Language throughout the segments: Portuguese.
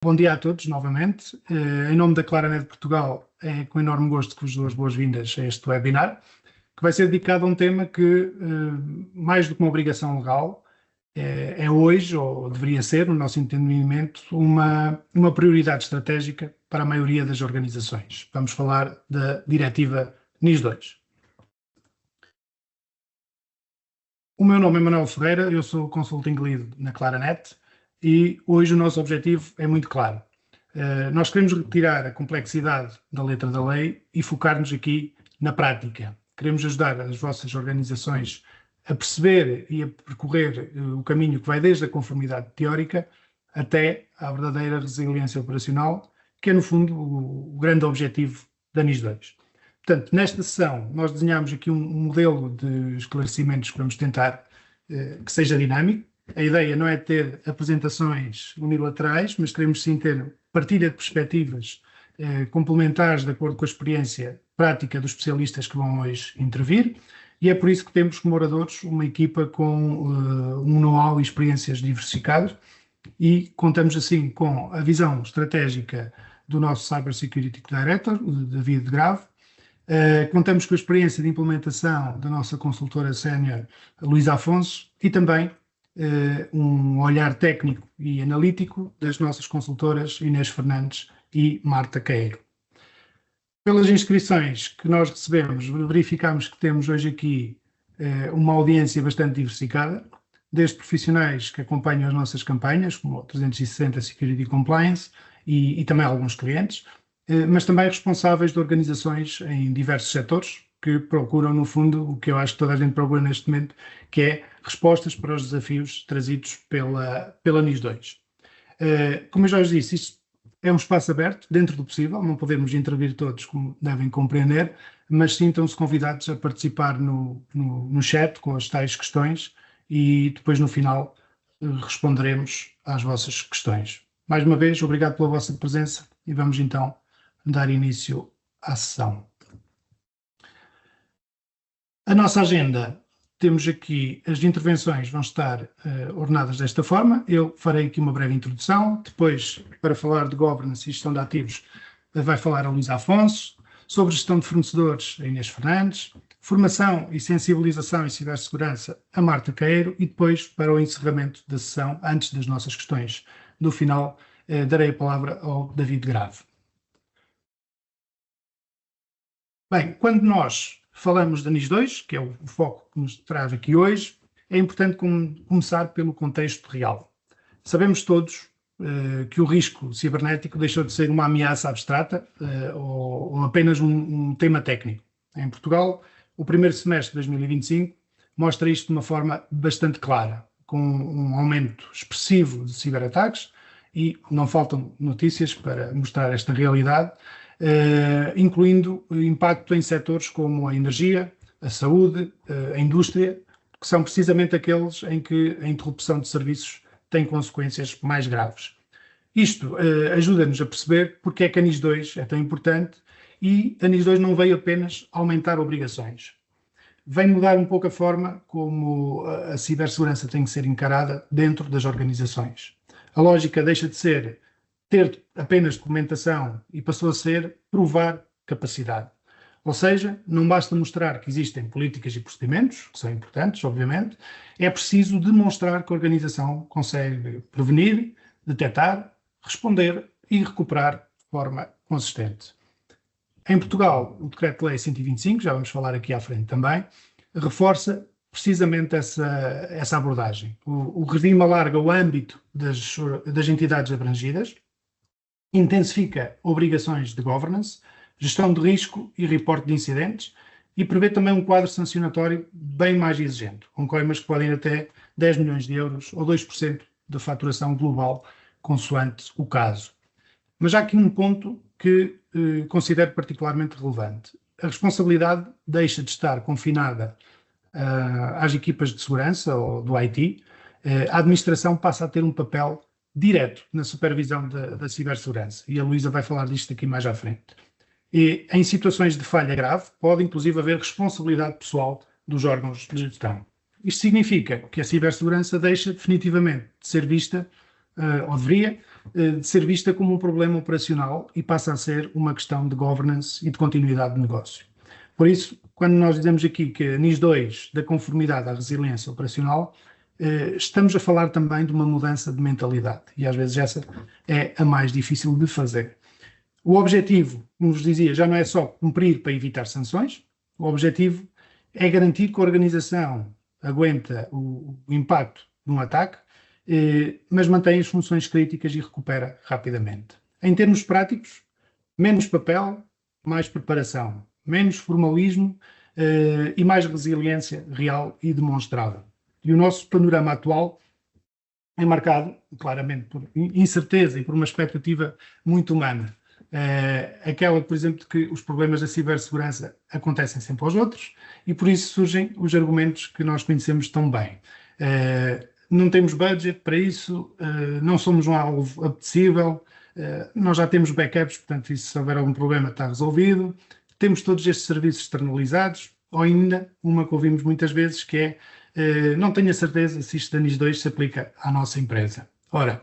Bom dia a todos, novamente. Em nome da Claranet Portugal, é com enorme gosto que vos dou as boas-vindas a este webinar, que vai ser dedicado a um tema que, mais do que uma obrigação legal, é hoje, ou deveria ser, no nosso entendimento, uma prioridade estratégica para a maioria das organizações. Vamos falar da Diretiva NIS2. O meu nome é Manuel Ferreira, eu sou Consulting Lead na Claranet e hoje o nosso objetivo é muito claro. Nós queremos retirar a complexidade da letra da lei e focar-nos aqui na prática. Queremos ajudar as vossas organizações a perceber e a percorrer o caminho que vai desde a conformidade teórica até à verdadeira resiliência operacional, que é, no fundo, o grande objetivo da NIS2. Portanto, nesta sessão, nós desenhamos aqui um modelo de esclarecimentos que vamos tentar que seja dinâmico. A ideia não é ter apresentações unilaterais, mas queremos sim ter partilha de perspectivas complementares de acordo com a experiência prática dos especialistas que vão hoje intervir, e é por isso que temos como oradores uma equipa com um know-how e experiências diversificadas, e contamos assim com a visão estratégica do nosso Cyber Security Director, David Grave. Contamos com a experiência de implementação da nossa consultora sénior, Luísa Afonso, e também um olhar técnico e analítico das nossas consultoras Inês Fernandes e Marta Queiro. Pelas inscrições que nós recebemos, verificamos que temos hoje aqui uma audiência bastante diversificada, desde profissionais que acompanham as nossas campanhas, como o 360 Security Compliance, e também alguns clientes, mas também responsáveis de organizações em diversos setores que procuram, no fundo, o que eu acho que toda a gente procura neste momento, que é respostas para os desafios trazidos pela NIS2. Como eu já vos disse, isto é um espaço aberto, dentro do possível, não podemos intervir todos, como devem compreender, mas sintam-se convidados a participar no chat com as tais questões e depois, no final, responderemos às vossas questões. Mais uma vez, obrigado pela vossa presença e vamos então dar início à sessão. A nossa agenda, temos aqui as intervenções, vão estar ordenadas desta forma. Eu farei aqui uma breve introdução, depois, para falar de governance e gestão de ativos, vai falar a Luísa Afonso, sobre gestão de fornecedores, a Inês Fernandes, formação e sensibilização em cibersegurança, a Marta Queiro, e depois, para o encerramento da sessão, antes das nossas questões do final, darei a palavra ao David Grave. Bem, quando nós falamos da NIS2, que é o foco que nos traz aqui hoje, é importante começar pelo contexto real. Sabemos todos que o risco cibernético deixou de ser uma ameaça abstrata ou apenas um tema técnico. Em Portugal, o primeiro semestre de 2025 mostra isto de uma forma bastante clara, com um aumento expressivo de ciberataques, e não faltam notícias para mostrar esta realidade, incluindo impacto em setores como a energia, a saúde, a indústria, que são precisamente aqueles em que a interrupção de serviços tem consequências mais graves. Isto ajuda-nos a perceber porque é que a NIS2 é tão importante, e a NIS2 não veio apenas aumentar obrigações. Vem mudar um pouco a forma como a cibersegurança tem que ser encarada dentro das organizações. A lógica deixa de ser ter apenas documentação e passou a ser provar capacidade. Ou seja, não basta mostrar que existem políticas e procedimentos, que são importantes, obviamente, é preciso demonstrar que a organização consegue prevenir, detectar, responder e recuperar de forma consistente. Em Portugal, o Decreto-Lei 125, já vamos falar aqui à frente também, reforça precisamente essa abordagem. O regime alarga o âmbito das entidades abrangidas, intensifica obrigações de governance, gestão de risco e reporte de incidentes, e prevê também um quadro sancionatório bem mais exigente, com coimas que podem ir até 10 milhões de euros ou 2% da faturação global, consoante o caso. Mas há aqui um ponto que considero particularmente relevante. A responsabilidade deixa de estar confinada às equipas de segurança ou do IT. A administração passa a ter um papel direto na supervisão da cibersegurança, e a Luísa vai falar disto aqui mais à frente. E, em situações de falha grave, pode inclusive haver responsabilidade pessoal dos órgãos de gestão. Isto significa que a cibersegurança deixa definitivamente de ser vista ou deveria, de ser vista como um problema operacional e passa a ser uma questão de governance e de continuidade de negócio. Por isso, quando nós dizemos aqui que a NIS 2 da conformidade à resiliência operacional, estamos a falar também de uma mudança de mentalidade e às vezes essa é a mais difícil de fazer. O objetivo, como vos dizia, já não é só cumprir para evitar sanções, o objetivo é garantir que a organização aguenta o impacto de um ataque, mas mantém as funções críticas e recupera rapidamente. Em termos práticos, menos papel, mais preparação, menos formalismo e mais resiliência real e demonstrável. E o nosso panorama atual é marcado, claramente, por incerteza e por uma expectativa muito humana. Aquela, por exemplo, de que os problemas da cibersegurança acontecem sempre aos outros e por isso surgem os argumentos que nós conhecemos tão bem. Não temos budget para isso, não somos um alvo apetecível, nós já temos backups, portanto, isso, se houver algum problema está resolvido. Temos todos estes serviços externalizados, ou ainda uma que ouvimos muitas vezes, que é não tenho a certeza se isto da NIS 2 se aplica à nossa empresa. Ora,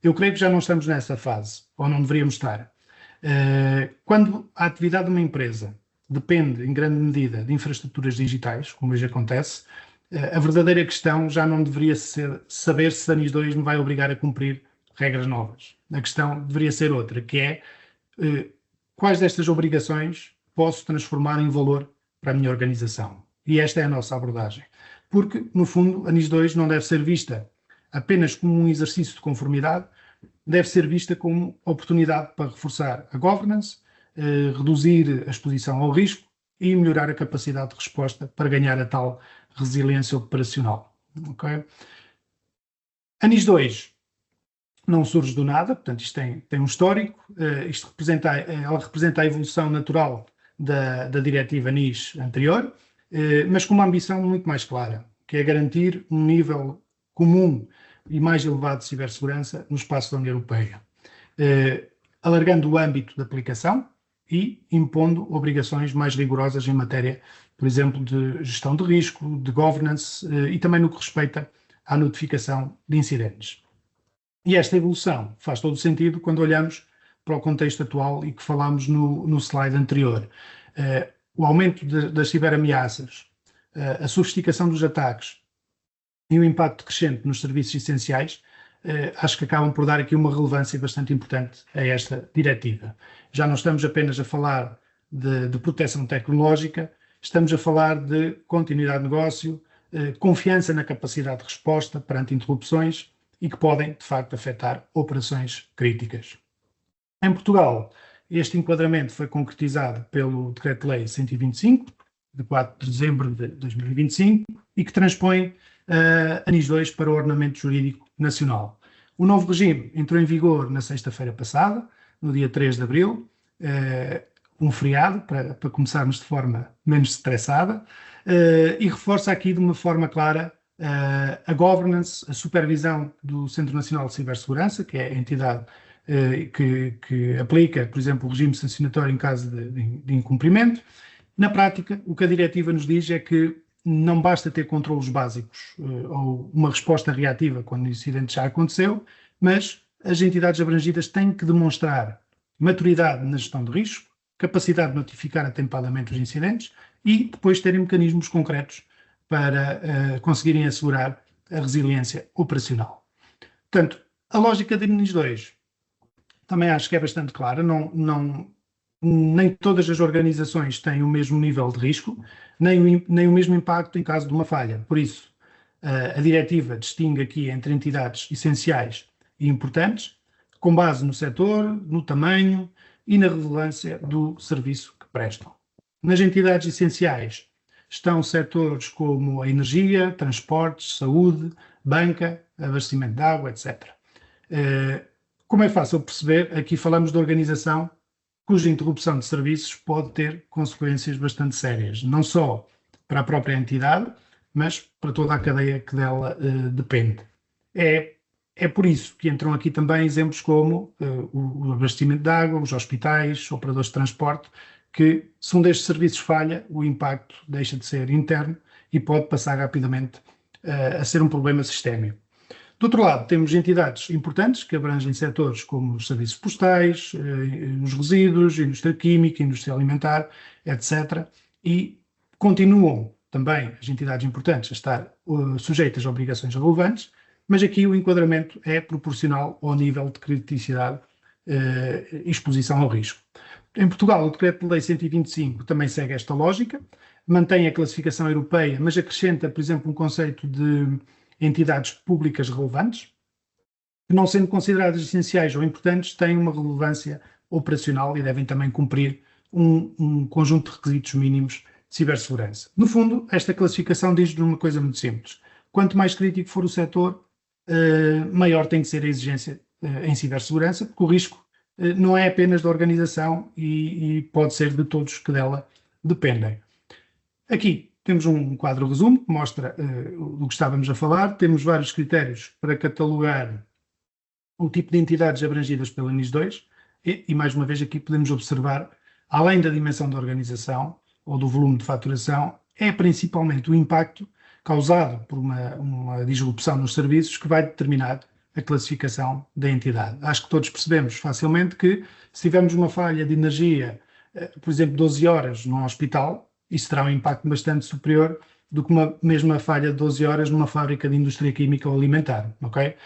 eu creio que já não estamos nessa fase, ou não deveríamos estar. Quando a atividade de uma empresa depende, em grande medida, de infraestruturas digitais, como hoje acontece, a verdadeira questão já não deveria ser saber se a NIS 2 me vai obrigar a cumprir regras novas. A questão deveria ser outra, que é quais destas obrigações posso transformar em valor para a minha organização. E esta é a nossa abordagem. Porque, no fundo, a NIS 2 não deve ser vista apenas como um exercício de conformidade, deve ser vista como oportunidade para reforçar a governance, reduzir a exposição ao risco e melhorar a capacidade de resposta para ganhar a tal resiliência operacional. Okay? A NIS 2 não surge do nada, portanto isto tem um histórico, ela representa a evolução natural da diretiva NIS anterior, mas com uma ambição muito mais clara, que é garantir um nível comum e mais elevado de cibersegurança no espaço da União Europeia, alargando o âmbito de aplicação e impondo obrigações mais rigorosas em matéria, por exemplo, de gestão de risco, de governance e também no que respeita à notificação de incidentes. E esta evolução faz todo o sentido quando olhamos para o contexto atual e que falámos no slide anterior. O aumento das ciberameaças, a sofisticação dos ataques e o impacto crescente nos serviços essenciais, acho que acabam por dar aqui uma relevância bastante importante a esta diretiva. Já não estamos apenas a falar de proteção tecnológica, estamos a falar de continuidade de negócio, confiança na capacidade de resposta perante interrupções e que podem, de facto, afetar operações críticas. Em Portugal, este enquadramento foi concretizado pelo Decreto-Lei 125, de 4 de dezembro de 2025, e que transpõe a NIS 2 para o ordenamento jurídico nacional. O novo regime entrou em vigor na sexta-feira passada, no dia 3 de abril, um feriado, para começarmos de forma menos estressada, e reforça aqui de uma forma clara a governance, a supervisão do Centro Nacional de Cibersegurança, que é a entidade que aplica, por exemplo, o regime sancionatório em caso de incumprimento. Na prática, o que a diretiva nos diz é que não basta ter controlos básicos ou uma resposta reativa quando o incidente já aconteceu, mas as entidades abrangidas têm que demonstrar maturidade na gestão de risco, capacidade de notificar atempadamente os incidentes e depois terem mecanismos concretos para conseguirem assegurar a resiliência operacional. Portanto, a lógica da NIS 2 também acho que é bastante clara, nem todas as organizações têm o mesmo nível de risco, nem o mesmo impacto em caso de uma falha. Por isso, a diretiva distingue aqui entre entidades essenciais e importantes, com base no setor, no tamanho e na relevância do serviço que prestam. Nas entidades essenciais estão setores como a energia, transportes, saúde, banca, abastecimento de água, etc. Como é fácil perceber, aqui falamos de organização cuja interrupção de serviços pode ter consequências bastante sérias, não só para a própria entidade, mas para toda a cadeia que dela depende. É por isso que entram aqui também exemplos como o abastecimento de água, os hospitais, operadores de transporte, que se um destes serviços falha, o impacto deixa de ser interno e pode passar rapidamente a ser um problema sistémico. Do outro lado, temos entidades importantes que abrangem setores como os serviços postais, os resíduos, a indústria química, a indústria alimentar, etc. E continuam também as entidades importantes a estar sujeitas a obrigações relevantes, mas aqui o enquadramento é proporcional ao nível de criticidade e exposição ao risco. Em Portugal, o Decreto-Lei 125 também segue esta lógica, mantém a classificação europeia, mas acrescenta, por exemplo, um conceito de entidades públicas relevantes, que não sendo consideradas essenciais ou importantes, têm uma relevância operacional e devem também cumprir um conjunto de requisitos mínimos de cibersegurança. No fundo, esta classificação diz-nos uma coisa muito simples. Quanto mais crítico for o setor, maior tem que ser a exigência em cibersegurança, porque o risco não é apenas da organização e pode ser de todos que dela dependem. Aqui temos um quadro resumo que mostra do que estávamos a falar. Temos vários critérios para catalogar o tipo de entidades abrangidas pela NIS 2 e mais uma vez, aqui podemos observar, além da dimensão da organização ou do volume de faturação, é principalmente o impacto causado por uma disrupção nos serviços que vai determinar a classificação da entidade. Acho que todos percebemos facilmente que se tivermos uma falha de energia, por exemplo, 12 horas num hospital, isso terá um impacto bastante superior do que uma mesma falha de 12 horas numa fábrica de indústria química ou alimentar, ok?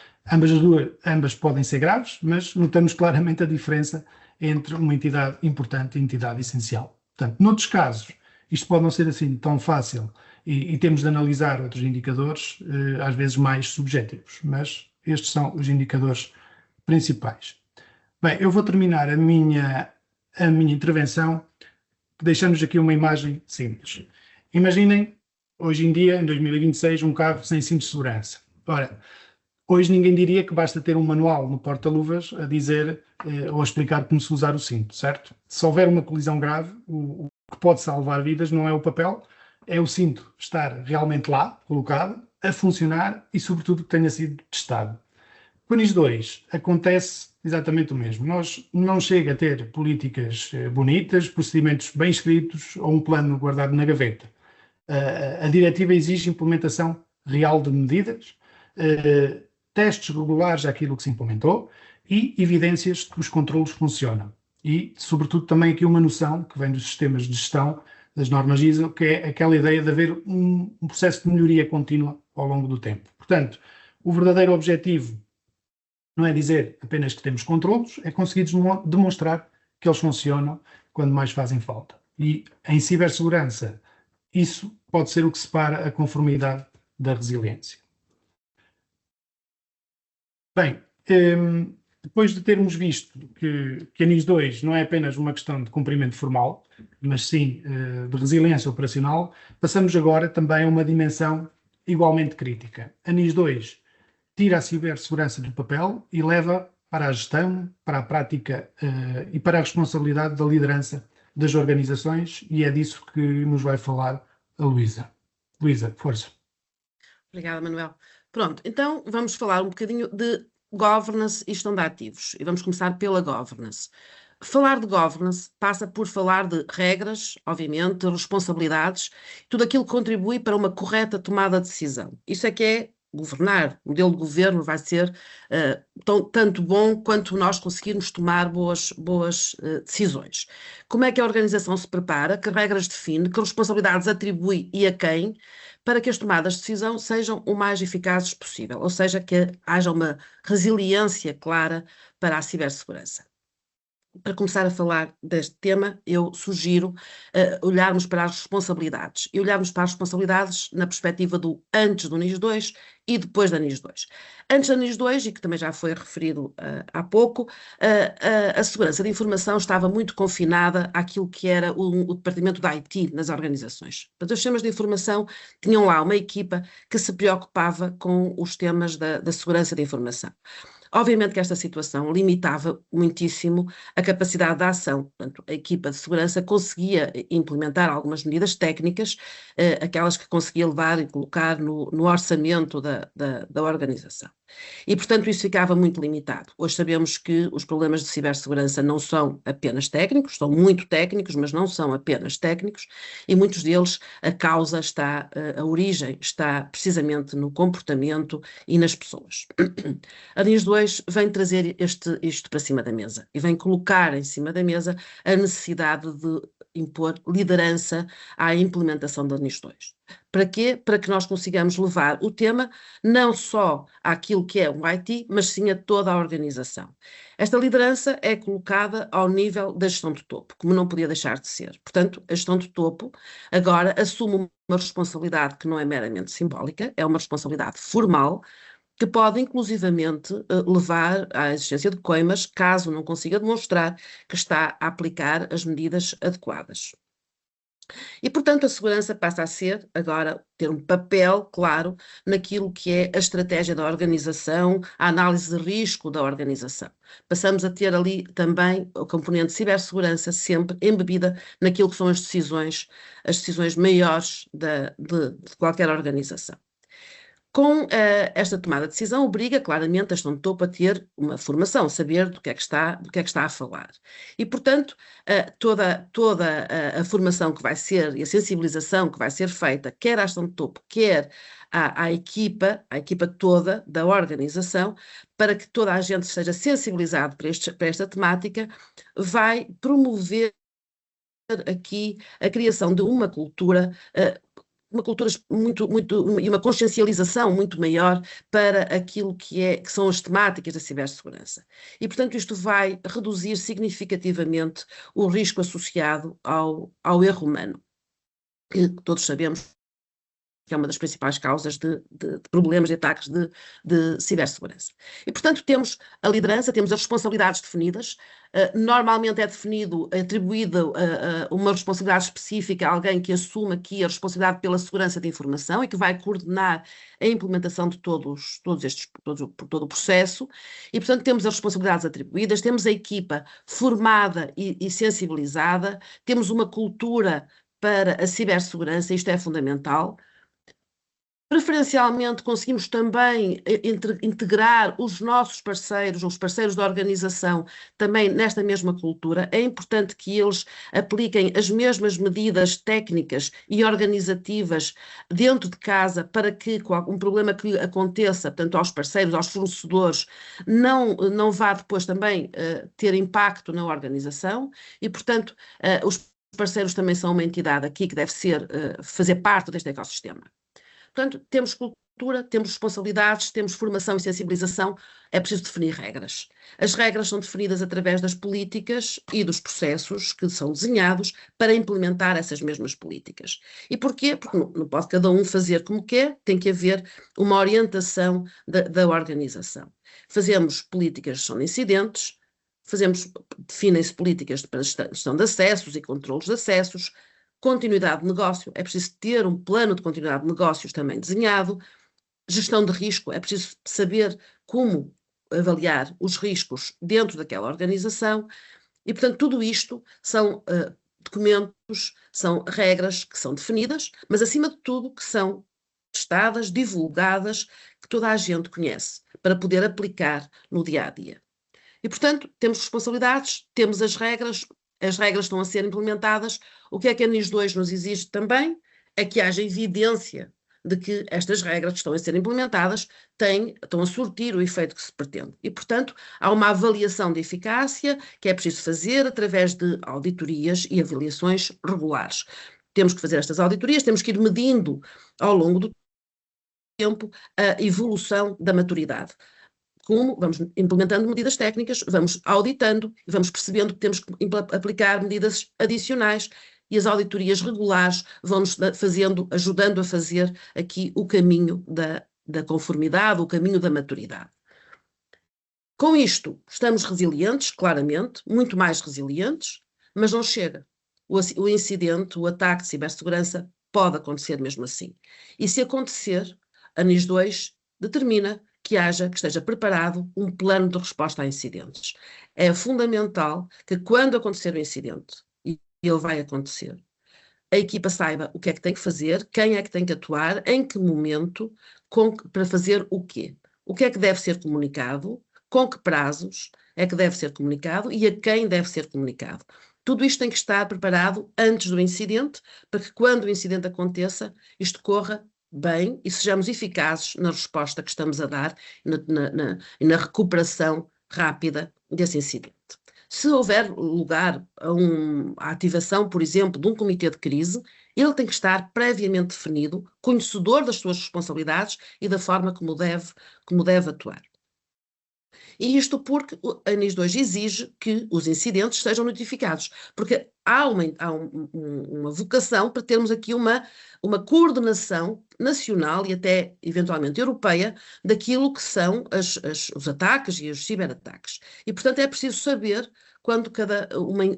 Ambas podem ser graves, mas notamos claramente a diferença entre uma entidade importante e entidade essencial. Portanto, noutros casos, isto pode não ser assim tão fácil e temos de analisar outros indicadores, às vezes mais subjetivos, mas estes são os indicadores principais. Bem, eu vou terminar a minha intervenção deixando-nos aqui uma imagem simples. Imaginem, hoje em dia, em 2026, um carro sem cinto de segurança. Ora, hoje ninguém diria que basta ter um manual no porta-luvas a dizer ou a explicar como se usar o cinto, certo? Se houver uma colisão grave, o que pode salvar vidas não é o papel, é o cinto estar realmente lá, colocado, a funcionar e, sobretudo, que tenha sido testado. Com a NIS 2 acontece exatamente o mesmo. Nós não chega a ter políticas bonitas, procedimentos bem escritos ou um plano guardado na gaveta. A diretiva exige implementação real de medidas, testes regulares àquilo que se implementou e evidências de que os controlos funcionam. E, sobretudo, também aqui uma noção que vem dos sistemas de gestão das normas ISO, que é aquela ideia de haver um processo de melhoria contínua ao longo do tempo. Portanto, o verdadeiro objetivo não é dizer apenas que temos controlos, é conseguir demonstrar que eles funcionam quando mais fazem falta. E em cibersegurança, isso pode ser o que separa a conformidade da resiliência. Bem, depois de termos visto que a NIS 2 não é apenas uma questão de cumprimento formal, mas sim de resiliência operacional, passamos agora também a uma dimensão igualmente crítica. A NIS 2 tira a cibersegurança do papel e leva para a gestão, para a prática e para a responsabilidade da liderança das organizações, e é disso que nos vai falar a Luísa. Luísa, força. Obrigada, Manuel. Pronto, então vamos falar um bocadinho de governance e gestão de ativos. E vamos começar pela governance. Falar de governance passa por falar de regras, obviamente, responsabilidades, tudo aquilo que contribui para uma correta tomada de decisão. Isso é que é governar. O modelo de governo vai ser tanto bom quanto nós conseguirmos tomar boas decisões. Como é que a organização se prepara, que regras define, que responsabilidades atribui e a quem, para que as tomadas de decisão sejam o mais eficazes possível, ou seja, que haja uma resiliência clara para a cibersegurança. Para começar a falar deste tema, eu sugiro olharmos para as responsabilidades e olharmos para as responsabilidades na perspectiva do antes do NIS 2 e depois da NIS 2. Antes da NIS 2, e que também já foi referido há pouco, a segurança de informação estava muito confinada àquilo que era o departamento da IT nas organizações. Portanto, os sistemas de informação tinham lá uma equipa que se preocupava com os temas da segurança de informação. Obviamente que esta situação limitava muitíssimo a capacidade de ação. Portanto, a equipa de segurança conseguia implementar algumas medidas técnicas, aquelas que conseguia levar e colocar no orçamento da organização. E, portanto, isso ficava muito limitado. Hoje sabemos que os problemas de cibersegurança não são apenas técnicos, são muito técnicos, mas não são apenas técnicos, e muitos deles, a causa está, a origem está precisamente no comportamento e nas pessoas. A NIS 2 vem trazer isto para cima da mesa e vem colocar em cima da mesa a necessidade de impor liderança à implementação da NIS 2. Para quê? Para que nós consigamos levar o tema não só àquilo que é o IT, mas sim a toda a organização. Esta liderança é colocada ao nível da gestão de topo, como não podia deixar de ser. Portanto, a gestão de topo agora assume uma responsabilidade que não é meramente simbólica, é uma responsabilidade formal, que pode inclusivamente levar à existência de coimas, caso não consiga demonstrar que está a aplicar as medidas adequadas. E, portanto, a segurança passa a ser, agora, ter um papel claro naquilo que é a estratégia da organização, a análise de risco da organização. Passamos a ter ali também o componente de cibersegurança sempre embebida naquilo que são as decisões maiores de qualquer organização. Com esta tomada de decisão, obriga claramente a gestão de topo a ter uma formação, saber do que é que está a falar. E, portanto, toda a formação que vai ser e a sensibilização que vai ser feita, quer à gestão de topo, quer à equipa toda da organização, para que toda a gente seja sensibilizado para esta temática, vai promover aqui a criação de uma cultura e uma consciencialização muito maior para aquilo que são as temáticas da cibersegurança. E, portanto, isto vai reduzir significativamente o risco associado ao erro humano, que todos sabemos que é uma das principais causas de problemas, de ataques de cibersegurança. E, portanto, temos a liderança, temos as responsabilidades definidas, normalmente é atribuída uma responsabilidade específica a alguém que assume aqui a responsabilidade pela segurança de informação e que vai coordenar a implementação de todo o processo, e, portanto, temos as responsabilidades atribuídas, temos a equipa formada e sensibilizada, temos uma cultura para a cibersegurança, isto é fundamental. Preferencialmente conseguimos também integrar os nossos parceiros, os parceiros da organização, também nesta mesma cultura. É importante que eles apliquem as mesmas medidas técnicas e organizativas dentro de casa para que um problema que aconteça, portanto, aos parceiros, aos fornecedores, não vá depois também ter impacto na organização e, portanto, os parceiros também são uma entidade aqui que deve fazer parte deste ecossistema. Portanto, temos cultura, temos responsabilidades, temos formação e sensibilização, é preciso definir regras. As regras são definidas através das políticas e dos processos que são desenhados para implementar essas mesmas políticas. E porquê? Porque não pode cada um fazer como quer, tem que haver uma orientação da organização. Fazemos políticas de gestão de incidentes, definem-se políticas para gestão de acessos e controlos de acessos, continuidade de negócio, é preciso ter um plano de continuidade de negócios também desenhado, gestão de risco, é preciso saber como avaliar os riscos dentro daquela organização e, portanto, tudo isto são documentos, são regras que são definidas, mas, acima de tudo, que são testadas, divulgadas, que toda a gente conhece, para poder aplicar no dia-a-dia. E, portanto, temos responsabilidades, temos as regras estão a ser implementadas. O que é que a NIS 2 nos exige também? É que haja evidência de que estas regras que estão a ser implementadas estão a surtir o efeito que se pretende. E, portanto, há uma avaliação de eficácia que é preciso fazer através de auditorias e avaliações regulares. Temos que fazer estas auditorias, temos que ir medindo ao longo do tempo a evolução da maturidade. Como vamos implementando medidas técnicas, vamos auditando e vamos percebendo que temos que aplicar medidas adicionais e as auditorias regulares vão-nos ajudando a fazer aqui o caminho da conformidade, o caminho da maturidade. Com isto, estamos resilientes, claramente, muito mais resilientes, mas não chega. O incidente, o ataque de cibersegurança pode acontecer mesmo assim. E se acontecer, a NIS 2 determina que esteja preparado um plano de resposta a incidentes. É fundamental que quando acontecer o incidente, e ele vai acontecer, a equipa saiba o que é que tem que fazer, quem é que tem que atuar, em que momento, para fazer o quê. o que é que deve ser comunicado, com que prazos é que deve ser comunicado e a quem deve ser comunicado. Tudo isto tem que estar preparado antes do incidente, para que quando o incidente aconteça, isto corra bem e sejamos eficazes na resposta que estamos a dar e na recuperação rápida desse incidente. Se houver lugar à ativação, por exemplo, de um comitê de crise, ele tem que estar previamente definido, conhecedor das suas responsabilidades e da forma como deve atuar. E isto porque a NIS 2 exige que os incidentes sejam notificados, porque há uma vocação para termos aqui uma coordenação nacional e até eventualmente europeia daquilo que são os ataques e os ciberataques. E, portanto, é preciso saber quando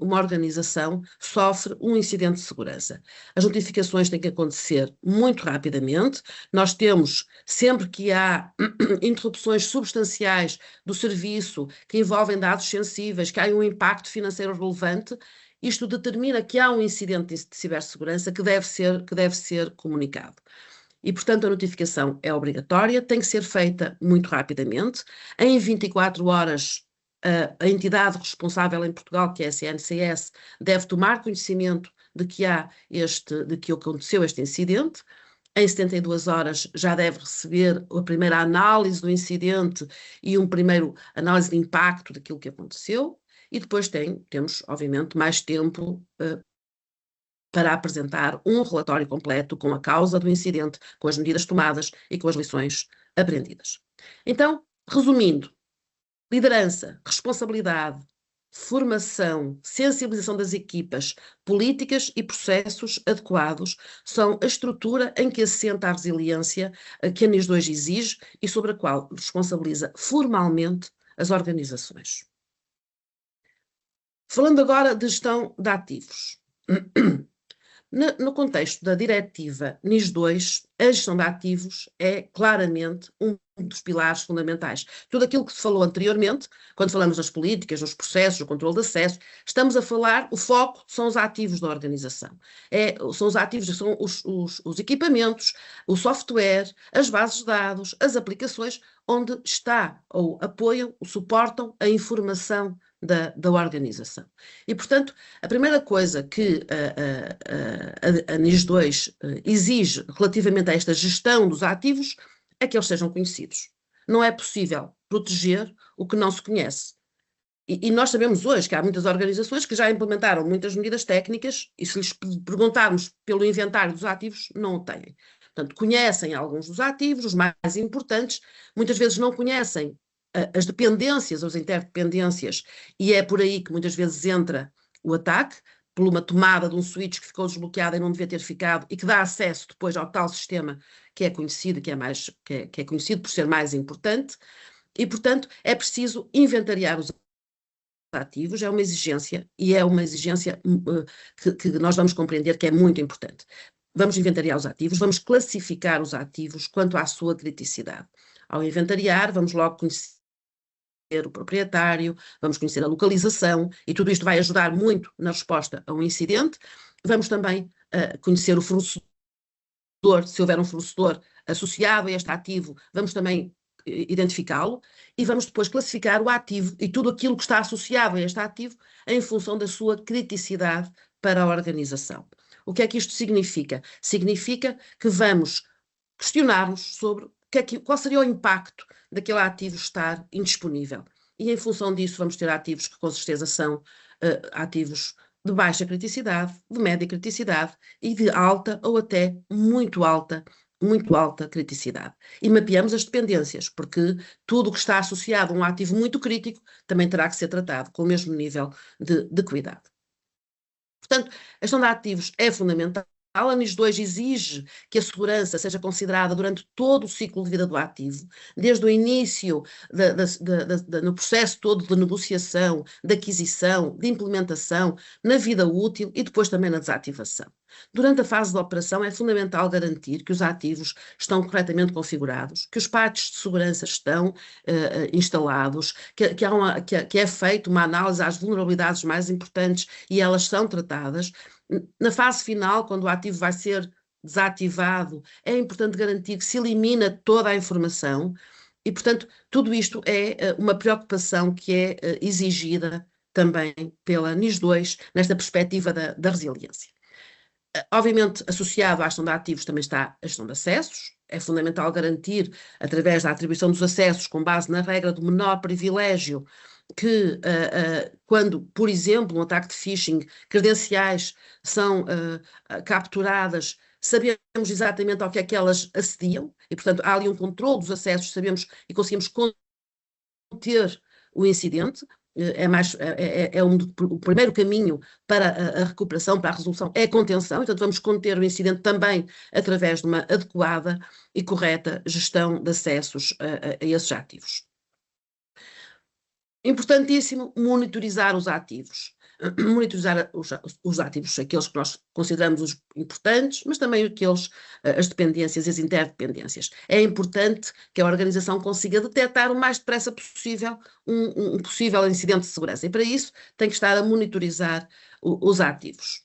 uma organização sofre um incidente de segurança. As notificações têm que acontecer muito rapidamente. Nós temos, sempre que há interrupções substanciais do serviço que envolvem dados sensíveis, que há um impacto financeiro relevante, isto determina que há um incidente de cibersegurança que deve ser comunicado. E, portanto, a notificação é obrigatória, tem que ser feita muito rapidamente. Em 24 horas, a entidade responsável em Portugal, que é a CNCS, deve tomar conhecimento de que aconteceu este incidente. Em 72 horas já deve receber a primeira análise do incidente e uma primeira análise de impacto daquilo que aconteceu. E depois temos, obviamente, mais tempo para apresentar um relatório completo com a causa do incidente, com as medidas tomadas e com as lições aprendidas. Então, resumindo, liderança, responsabilidade, formação, sensibilização das equipas, políticas e processos adequados são a estrutura em que assenta a resiliência que a NIS 2 exige e sobre a qual responsabiliza formalmente as organizações. Falando agora de gestão de ativos. No contexto da diretiva NIS 2, a gestão de ativos é claramente um dos pilares fundamentais. Tudo aquilo que se falou anteriormente, quando falamos das políticas, dos processos, do controle de acesso, estamos a falar, o foco são os ativos da organização. São os ativos, são os equipamentos, o software, as bases de dados, as aplicações, onde está ou apoiam, suportam a informação da organização. E, portanto, a primeira coisa que a NIS 2 exige relativamente a esta gestão dos ativos é que eles sejam conhecidos. Não é possível proteger o que não se conhece. E nós sabemos hoje que há muitas organizações que já implementaram muitas medidas técnicas e se lhes perguntarmos pelo inventário dos ativos, não o têm. Portanto, conhecem alguns dos ativos, os mais importantes, muitas vezes não conhecem as dependências, as interdependências, e é por aí que muitas vezes entra o ataque, por uma tomada de um switch que ficou desbloqueada e não devia ter ficado, e que dá acesso depois ao tal sistema que é conhecido, que é conhecido por ser mais importante, e, portanto, é preciso inventariar os ativos, é uma exigência, e é uma exigência que nós vamos compreender que é muito importante. Vamos inventariar os ativos, vamos classificar os ativos quanto à sua criticidade. Ao inventariar, vamos logo conhecer o proprietário, vamos conhecer a localização, e tudo isto vai ajudar muito na resposta a um incidente. Vamos também conhecer o fornecedor, se houver um fornecedor associado a este ativo, vamos também identificá-lo, e vamos depois classificar o ativo e tudo aquilo que está associado a este ativo em função da sua criticidade para a organização. O que é que isto significa? Significa que vamos questionar-nos sobre qual seria o impacto daquele ativo estar indisponível. E em função disso vamos ter ativos que com certeza são ativos de baixa criticidade, de média criticidade e de alta ou até muito alta criticidade. E mapeamos as dependências, porque tudo o que está associado a um ativo muito crítico também terá que ser tratado com o mesmo nível de cuidado. Portanto, a gestão de ativos é fundamental. A NIS 2 exige que a segurança seja considerada durante todo o ciclo de vida do ativo, desde o início, no processo todo de negociação, de aquisição, de implementação, na vida útil e depois também na desativação. Durante a fase de operação é fundamental garantir que os ativos estão corretamente configurados, que os patches de segurança estão instalados, que é feita uma análise às vulnerabilidades mais importantes e elas são tratadas. Na fase final, quando o ativo vai ser desativado, é importante garantir que se elimina toda a informação E, portanto, tudo isto é uma preocupação que é exigida também pela NIS2 nesta perspectiva da resiliência. Obviamente, associado à gestão de ativos também está a gestão de acessos. É fundamental garantir, através da atribuição dos acessos, com base na regra do menor privilégio, que quando, por exemplo, um ataque de phishing, credenciais são capturadas, sabemos exatamente ao que é que elas acediam, e, portanto, há ali um controle dos acessos, sabemos e conseguimos conter o incidente. O primeiro caminho para a recuperação, para a resolução, é a contenção, portanto vamos conter o incidente também através de uma adequada e correta gestão de acessos a esses ativos. Importantíssimo monitorizar os ativos. Monitorizar os ativos, aqueles que nós consideramos os importantes, mas também aqueles, as dependências e as interdependências. É importante que a organização consiga detectar o mais depressa possível um possível incidente de segurança, e para isso tem que estar a monitorizar os ativos.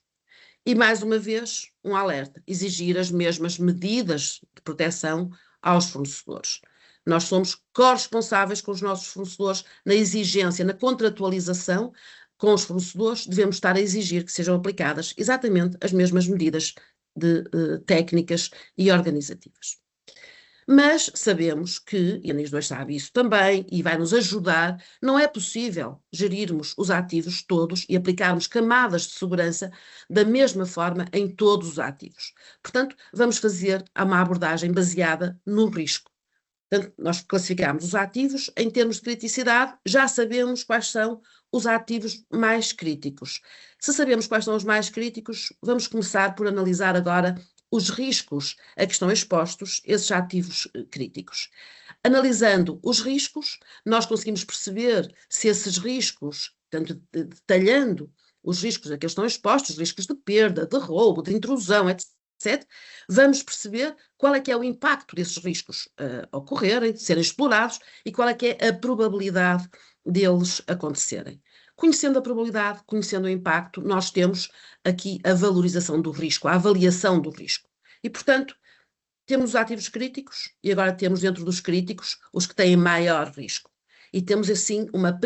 E, mais uma vez, um alerta: exigir as mesmas medidas de proteção aos fornecedores. Nós somos corresponsáveis com os nossos fornecedores na exigência, na contratualização com os fornecedores, devemos estar a exigir que sejam aplicadas exatamente as mesmas medidas técnicas e organizativas. Mas sabemos que, e a NIS2 sabe isso também, e vai nos ajudar, não é possível gerirmos os ativos todos e aplicarmos camadas de segurança da mesma forma em todos os ativos. Portanto, vamos fazer uma abordagem baseada no risco. Portanto, nós classificamos os ativos em termos de criticidade, já sabemos quais são os ativos mais críticos. Se sabemos quais são os mais críticos, vamos começar por analisar agora os riscos a que estão expostos esses ativos críticos. Analisando os riscos, nós conseguimos perceber se esses riscos, portanto, detalhando os riscos a que estão expostos, riscos de perda, de roubo, de intrusão, etc., vamos perceber qual é que é o impacto desses riscos ocorrerem, de serem explorados, e qual é que é a probabilidade deles acontecerem. Conhecendo a probabilidade, conhecendo o impacto, nós temos aqui a valorização do risco, a avaliação do risco. E, portanto, temos os ativos críticos e agora temos dentro dos críticos os que têm maior risco. E temos, assim, uma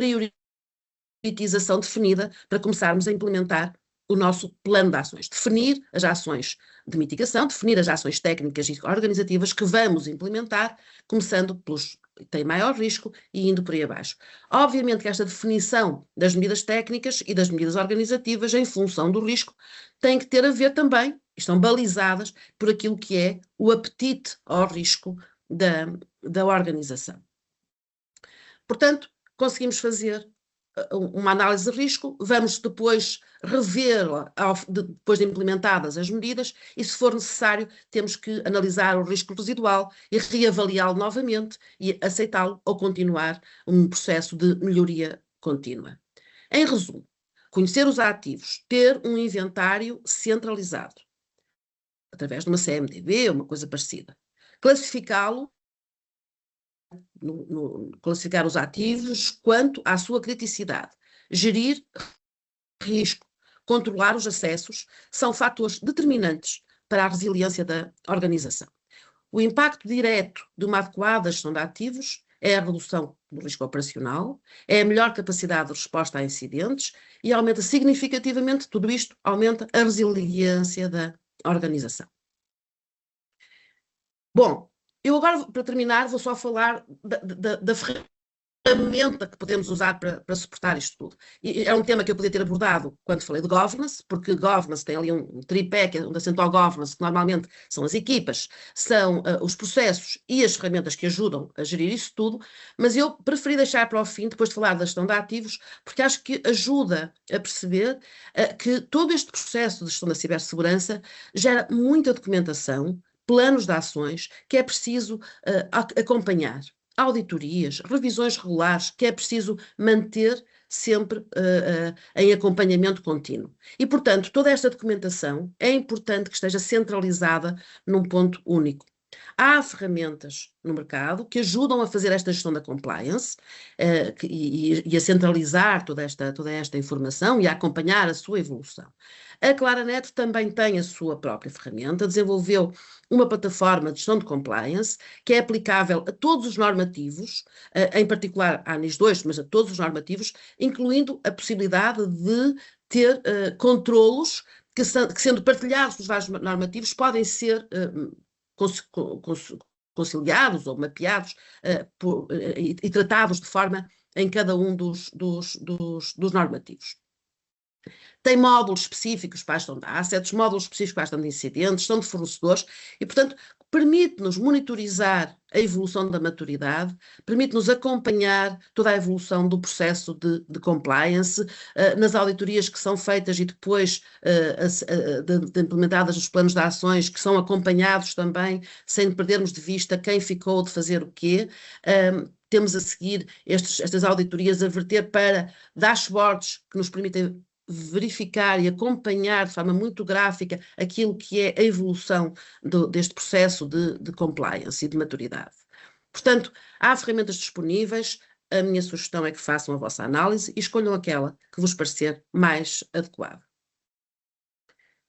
priorização definida para começarmos a implementar o nosso plano de ações. Definir as ações de mitigação, definir as ações técnicas e organizativas que vamos implementar, começando pelos que têm maior risco e indo por aí abaixo. Obviamente que esta definição das medidas técnicas e das medidas organizativas em função do risco tem que ter a ver também, estão balizadas por aquilo que é o apetite ao risco da organização. Portanto, conseguimos fazer uma análise de risco, vamos depois revê-la depois de implementadas as medidas, e se for necessário temos que analisar o risco residual e reavaliá-lo novamente e aceitá-lo ou continuar um processo de melhoria contínua. Em resumo, conhecer os ativos, ter um inventário centralizado, através de uma CMDB ou uma coisa parecida, classificá-lo, classificar os ativos quanto à sua criticidade, gerir risco, controlar os acessos, são fatores determinantes para a resiliência da organização. O impacto direto de uma adequada gestão de ativos é a redução do risco operacional, é a melhor capacidade de resposta a incidentes e aumenta significativamente, tudo isto aumenta a resiliência da organização. Bom, eu agora, para terminar, vou só falar da ferramenta que podemos usar para suportar isto tudo. E é um tema que eu podia ter abordado quando falei de governance, porque governance tem ali um tripé, que é onde assenta o governance, que normalmente são as equipas, são os processos e as ferramentas que ajudam a gerir isso tudo, mas eu preferi deixar para o fim, depois de falar da gestão de ativos, porque acho que ajuda a perceber que todo este processo de gestão da cibersegurança gera muita documentação, planos de ações, que é preciso acompanhar, auditorias, revisões regulares, que é preciso manter sempre em acompanhamento contínuo. E, portanto, toda esta documentação é importante que esteja centralizada num ponto único. há ferramentas no mercado que ajudam a fazer esta gestão da compliance e a centralizar toda esta informação e a acompanhar a sua evolução. A Claranet também tem a sua própria ferramenta, desenvolveu uma plataforma de gestão de compliance que é aplicável a todos os normativos, em particular à NIS 2, mas a todos os normativos, incluindo a possibilidade de ter controlos que, sendo partilhados nos vários normativos, podem ser conciliados ou mapeados e tratados de forma em cada um dos normativos. Tem módulos específicos para a gestão de assets, módulos específicos para a gestão de incidentes, gestão de fornecedores e, portanto, permite-nos monitorizar a evolução da maturidade, permite-nos acompanhar toda a evolução do processo de compliance, nas auditorias que são feitas e depois implementadas nos planos de ações, que são acompanhados também, sem perdermos de vista quem ficou de fazer o quê. Temos a seguir estas auditorias a verter para dashboards que nos permitem verificar e acompanhar de forma muito gráfica aquilo que é a evolução deste processo de compliance e de maturidade. Portanto, há ferramentas disponíveis, a minha sugestão é que façam a vossa análise e escolham aquela que vos parecer mais adequada.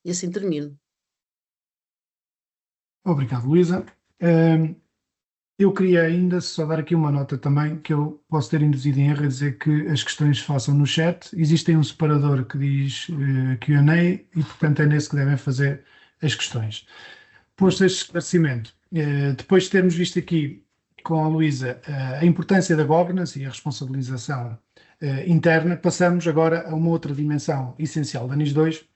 E assim termino. Obrigado, Luísa. Eu queria ainda só dar aqui uma nota também, que eu posso ter induzido em erro a dizer que as questões se façam no chat. Existe um separador que diz Q&A e, portanto, é nesse que devem fazer as questões. Posto este esclarecimento, depois de termos visto aqui com a Luísa a importância da governance e a responsabilização interna, passamos agora a uma outra dimensão essencial da NIS 2,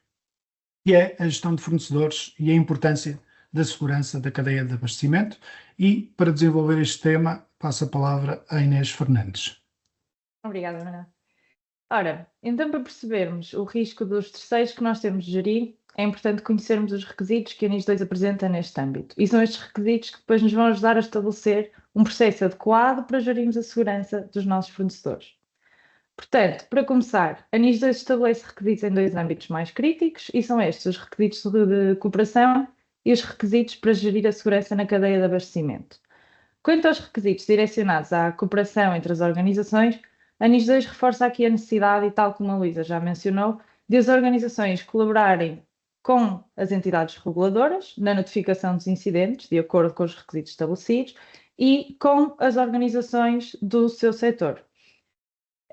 que é a gestão de fornecedores e a importância da segurança da cadeia de abastecimento. E, para desenvolver este tema, passo a palavra a Inês Fernandes. Obrigada, Ana. Ora, então, para percebermos o risco dos terceiros que nós temos de gerir, é importante conhecermos os requisitos que a NIS 2 apresenta neste âmbito. E são estes requisitos que depois nos vão ajudar a estabelecer um processo adequado para gerirmos a segurança dos nossos fornecedores. Portanto, para começar, a NIS 2 estabelece requisitos em dois âmbitos mais críticos, e são estes os requisitos de cooperação e os requisitos para gerir a segurança na cadeia de abastecimento. Quanto aos requisitos direcionados à cooperação entre as organizações, a NIS 2 reforça aqui a necessidade, e tal como a Luísa já mencionou, de as organizações colaborarem com as entidades reguladoras na notificação dos incidentes, de acordo com os requisitos estabelecidos, e com as organizações do seu setor.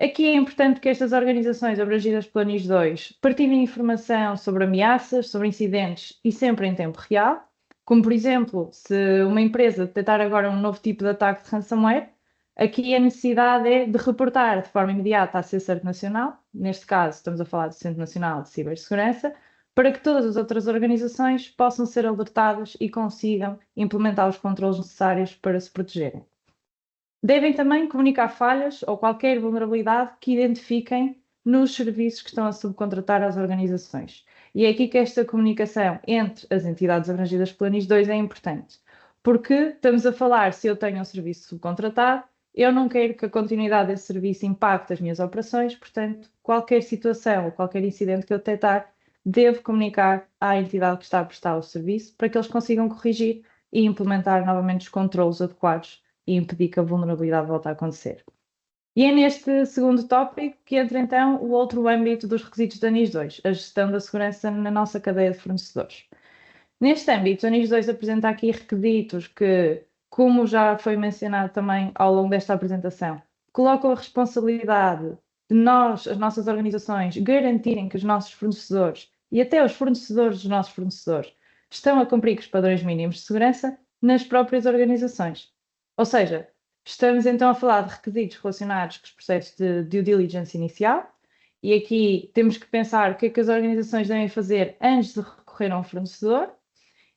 Aqui é importante que estas organizações abrangidas pela NIS 2 partilhem informação sobre ameaças, sobre incidentes e sempre em tempo real, como por exemplo, se uma empresa detectar agora um novo tipo de ataque de ransomware, aqui a necessidade é de reportar de forma imediata à CERT Nacional, neste caso estamos a falar do Centro Nacional de Cibersegurança, para que todas as outras organizações possam ser alertadas e consigam implementar os controles necessários para se protegerem. Devem também comunicar falhas ou qualquer vulnerabilidade que identifiquem nos serviços que estão a subcontratar às organizações. E é aqui que esta comunicação entre as entidades abrangidas pela NIS 2 é importante, porque estamos a falar, se eu tenho um serviço subcontratado, eu não quero que a continuidade desse serviço impacte as minhas operações, portanto, qualquer situação ou qualquer incidente que eu detectar, devo comunicar à entidade que está a prestar o serviço para que eles consigam corrigir e implementar novamente os controlos adequados e impedir que a vulnerabilidade volte a acontecer. E é neste segundo tópico que entra então o outro âmbito dos requisitos da NIS 2, a gestão da segurança na nossa cadeia de fornecedores. Neste âmbito, a NIS 2 apresenta aqui requisitos que, como já foi mencionado também ao longo desta apresentação, colocam a responsabilidade de nós, as nossas organizações, garantirem que os nossos fornecedores e até os fornecedores dos nossos fornecedores estão a cumprir com os padrões mínimos de segurança nas próprias organizações. Ou seja, estamos então a falar de requisitos relacionados com os processos de due diligence inicial, e aqui temos que pensar o que é que as organizações devem fazer antes de recorrer a um fornecedor,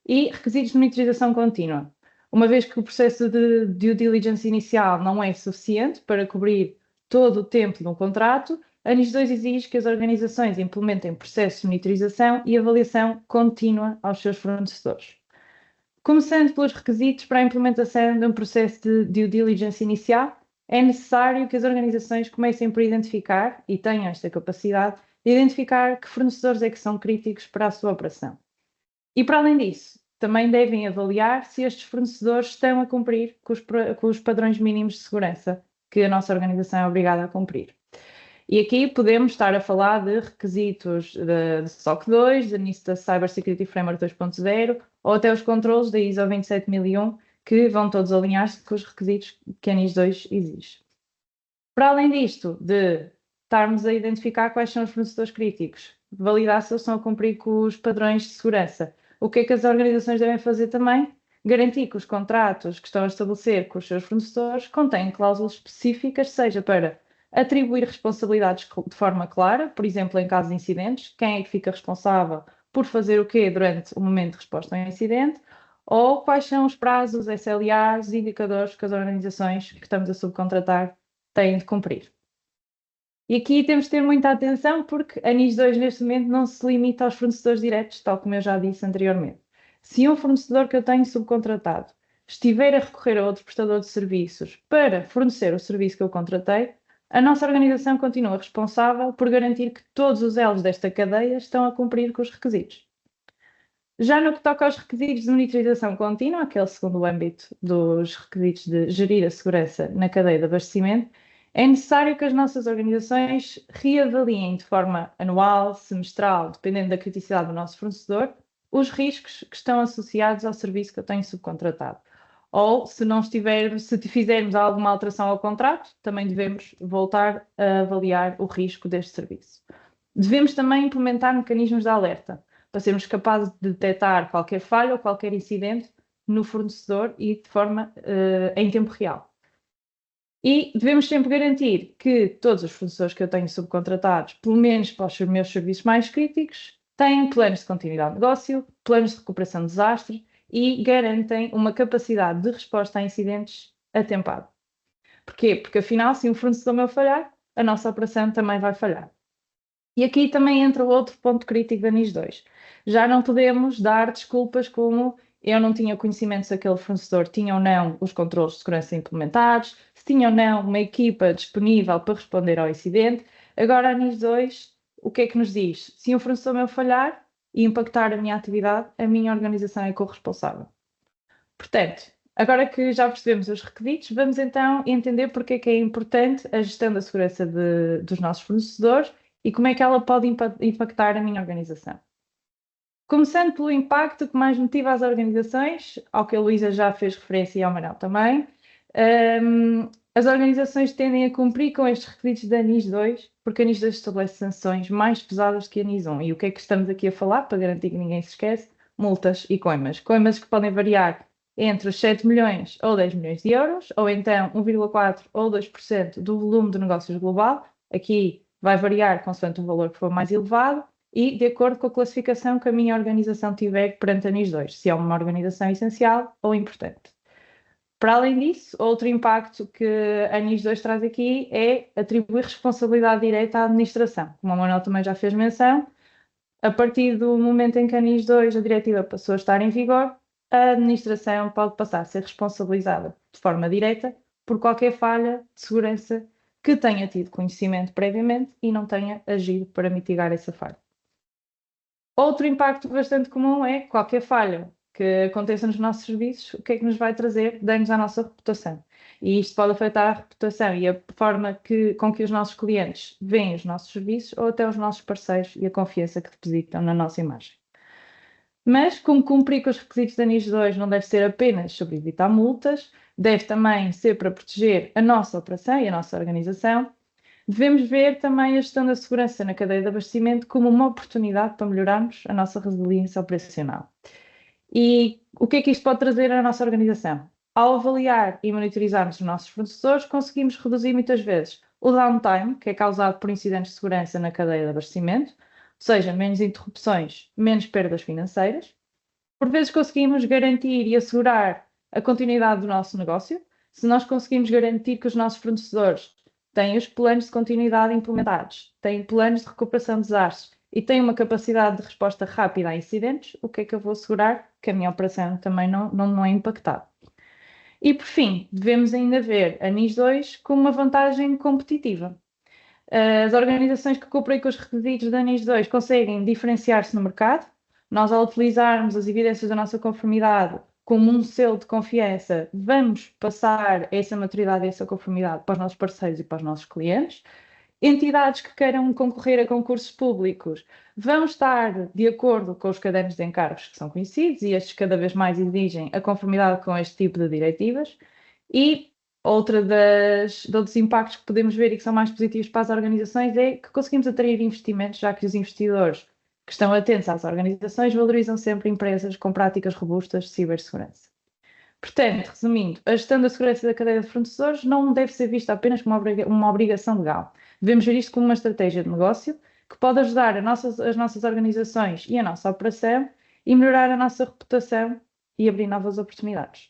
e requisitos de monitorização contínua. Uma vez que o processo de due diligence inicial não é suficiente para cobrir todo o tempo de um contrato, a NIS 2 exige que as organizações implementem processos de monitorização e avaliação contínua aos seus fornecedores. Começando pelos requisitos para a implementação de um processo de due diligence inicial, é necessário que as organizações comecem por identificar, e tenham esta capacidade, de identificar que fornecedores é que são críticos para a sua operação. E para além disso, também devem avaliar se estes fornecedores estão a cumprir com os padrões mínimos de segurança que a nossa organização é obrigada a cumprir. E aqui podemos estar a falar de requisitos de SOC 2, da NIST Cyber Security Framework 2.0, ou até os controles da ISO 27001, que vão todos alinhar-se com os requisitos que a NIS 2 exige. Para além disto, de estarmos a identificar quais são os fornecedores críticos, validar se eles estão a cumprir com os padrões de segurança, o que é que as organizações devem fazer também? Garantir que os contratos que estão a estabelecer com os seus fornecedores contêm cláusulas específicas, seja para atribuir responsabilidades de forma clara, por exemplo, em caso de incidentes, quem é que fica responsável por fazer o quê durante o momento de resposta a um incidente, ou quais são os prazos, SLAs, indicadores que as organizações que estamos a subcontratar têm de cumprir. E aqui temos de ter muita atenção porque a NIS 2 neste momento não se limita aos fornecedores diretos, tal como eu já disse anteriormente. Se um fornecedor que eu tenho subcontratado estiver a recorrer a outro prestador de serviços para fornecer o serviço que eu contratei, a nossa organização continua responsável por garantir que todos os elos desta cadeia estão a cumprir com os requisitos. Já no que toca aos requisitos de monitorização contínua, aquele segundo âmbito dos requisitos de gerir a segurança na cadeia de abastecimento, é necessário que as nossas organizações reavaliem de forma anual, semestral, dependendo da criticidade do nosso fornecedor, os riscos que estão associados ao serviço que eu tenho subcontratado. Ou, se fizermos alguma alteração ao contrato, também devemos voltar a avaliar o risco deste serviço. Devemos também implementar mecanismos de alerta, para sermos capazes de detectar qualquer falha ou qualquer incidente no fornecedor e de forma em tempo real. E devemos sempre garantir que todos os fornecedores que eu tenho subcontratados, pelo menos para os meus serviços mais críticos, têm planos de continuidade de negócio, planos de recuperação de desastres e garantem uma capacidade de resposta a incidentes atempada. Porquê? Porque afinal, se um fornecedor meu falhar, a nossa operação também vai falhar. E aqui também entra outro ponto crítico da NIS 2. Já não podemos dar desculpas como eu não tinha conhecimento se aquele fornecedor tinha ou não os controles de segurança implementados, se tinha ou não uma equipa disponível para responder ao incidente. Agora a NIS 2, o que é que nos diz? Se um fornecedor meu falhar e impactar a minha atividade, a minha organização é corresponsável. Portanto, agora que já percebemos os requisitos, vamos então entender porque é que é importante a gestão da segurança dos nossos fornecedores e como é que ela pode impactar a minha organização. Começando pelo impacto que mais motiva as organizações, ao que a Luísa já fez referência e ao Manuel também, as organizações tendem a cumprir com estes requisitos da NIS 2, porque a NIS 2 estabelece sanções mais pesadas que a NIS 1. E o que é que estamos aqui a falar, para garantir que ninguém se esquece? Multas e coimas. Coimas que podem variar entre os 7 milhões ou 10 milhões de euros, ou então 1,4% ou 2% do volume de negócios global. Aqui vai variar consoante o valor que for mais elevado e de acordo com a classificação que a minha organização tiver perante a NIS 2, se é uma organização essencial ou importante. Para além disso, outro impacto que a NIS 2 traz aqui é atribuir responsabilidade direta à administração. Como a Manuel também já fez menção, a partir do momento em que a NIS 2, a diretiva, passou a estar em vigor, a administração pode passar a ser responsabilizada de forma direta por qualquer falha de segurança que tenha tido conhecimento previamente e não tenha agido para mitigar essa falha. Outro impacto bastante comum é qualquer falha que aconteça nos nossos serviços, o que é que nos vai trazer? Danos à nossa reputação. E isto pode afetar a reputação e a forma com que os nossos clientes veem os nossos serviços ou até os nossos parceiros e a confiança que depositam na nossa imagem. Mas, como cumprir com os requisitos da NIS 2 não deve ser apenas sobre evitar multas, deve também ser para proteger a nossa operação e a nossa organização, devemos ver também a gestão da segurança na cadeia de abastecimento como uma oportunidade para melhorarmos a nossa resiliência operacional. E o que é que isto pode trazer à nossa organização? Ao avaliar e monitorizarmos os nossos fornecedores, conseguimos reduzir muitas vezes o downtime, que é causado por incidentes de segurança na cadeia de abastecimento, ou seja, menos interrupções, menos perdas financeiras. Por vezes conseguimos garantir e assegurar a continuidade do nosso negócio, se nós conseguimos garantir que os nossos fornecedores têm os planos de continuidade implementados, têm planos de recuperação de desastres e têm uma capacidade de resposta rápida a incidentes, o que é que eu vou assegurar? Que a minha operação também não é impactada. E, por fim, devemos ainda ver a NIS 2 como uma vantagem competitiva. As organizações que cumprem com os requisitos da NIS 2 conseguem diferenciar-se no mercado, Nós, ao utilizarmos as evidências da nossa conformidade como um selo de confiança, vamos passar essa maturidade e essa conformidade para os nossos parceiros e para os nossos clientes. Entidades que queiram concorrer a concursos públicos vão estar de acordo com os cadernos de encargos que são conhecidos e estes cada vez mais exigem a conformidade com este tipo de diretivas. E outros impactos que podemos ver e que são mais positivos para as organizações é que conseguimos atrair investimentos, já que os investidores que estão atentos às organizações valorizam sempre empresas com práticas robustas de cibersegurança. Portanto, resumindo, a gestão da segurança da cadeia de fornecedores não deve ser vista apenas como uma obrigação legal. Devemos ver isto como uma estratégia de negócio que pode ajudar as nossas organizações e a nossa operação e melhorar a nossa reputação e abrir novas oportunidades.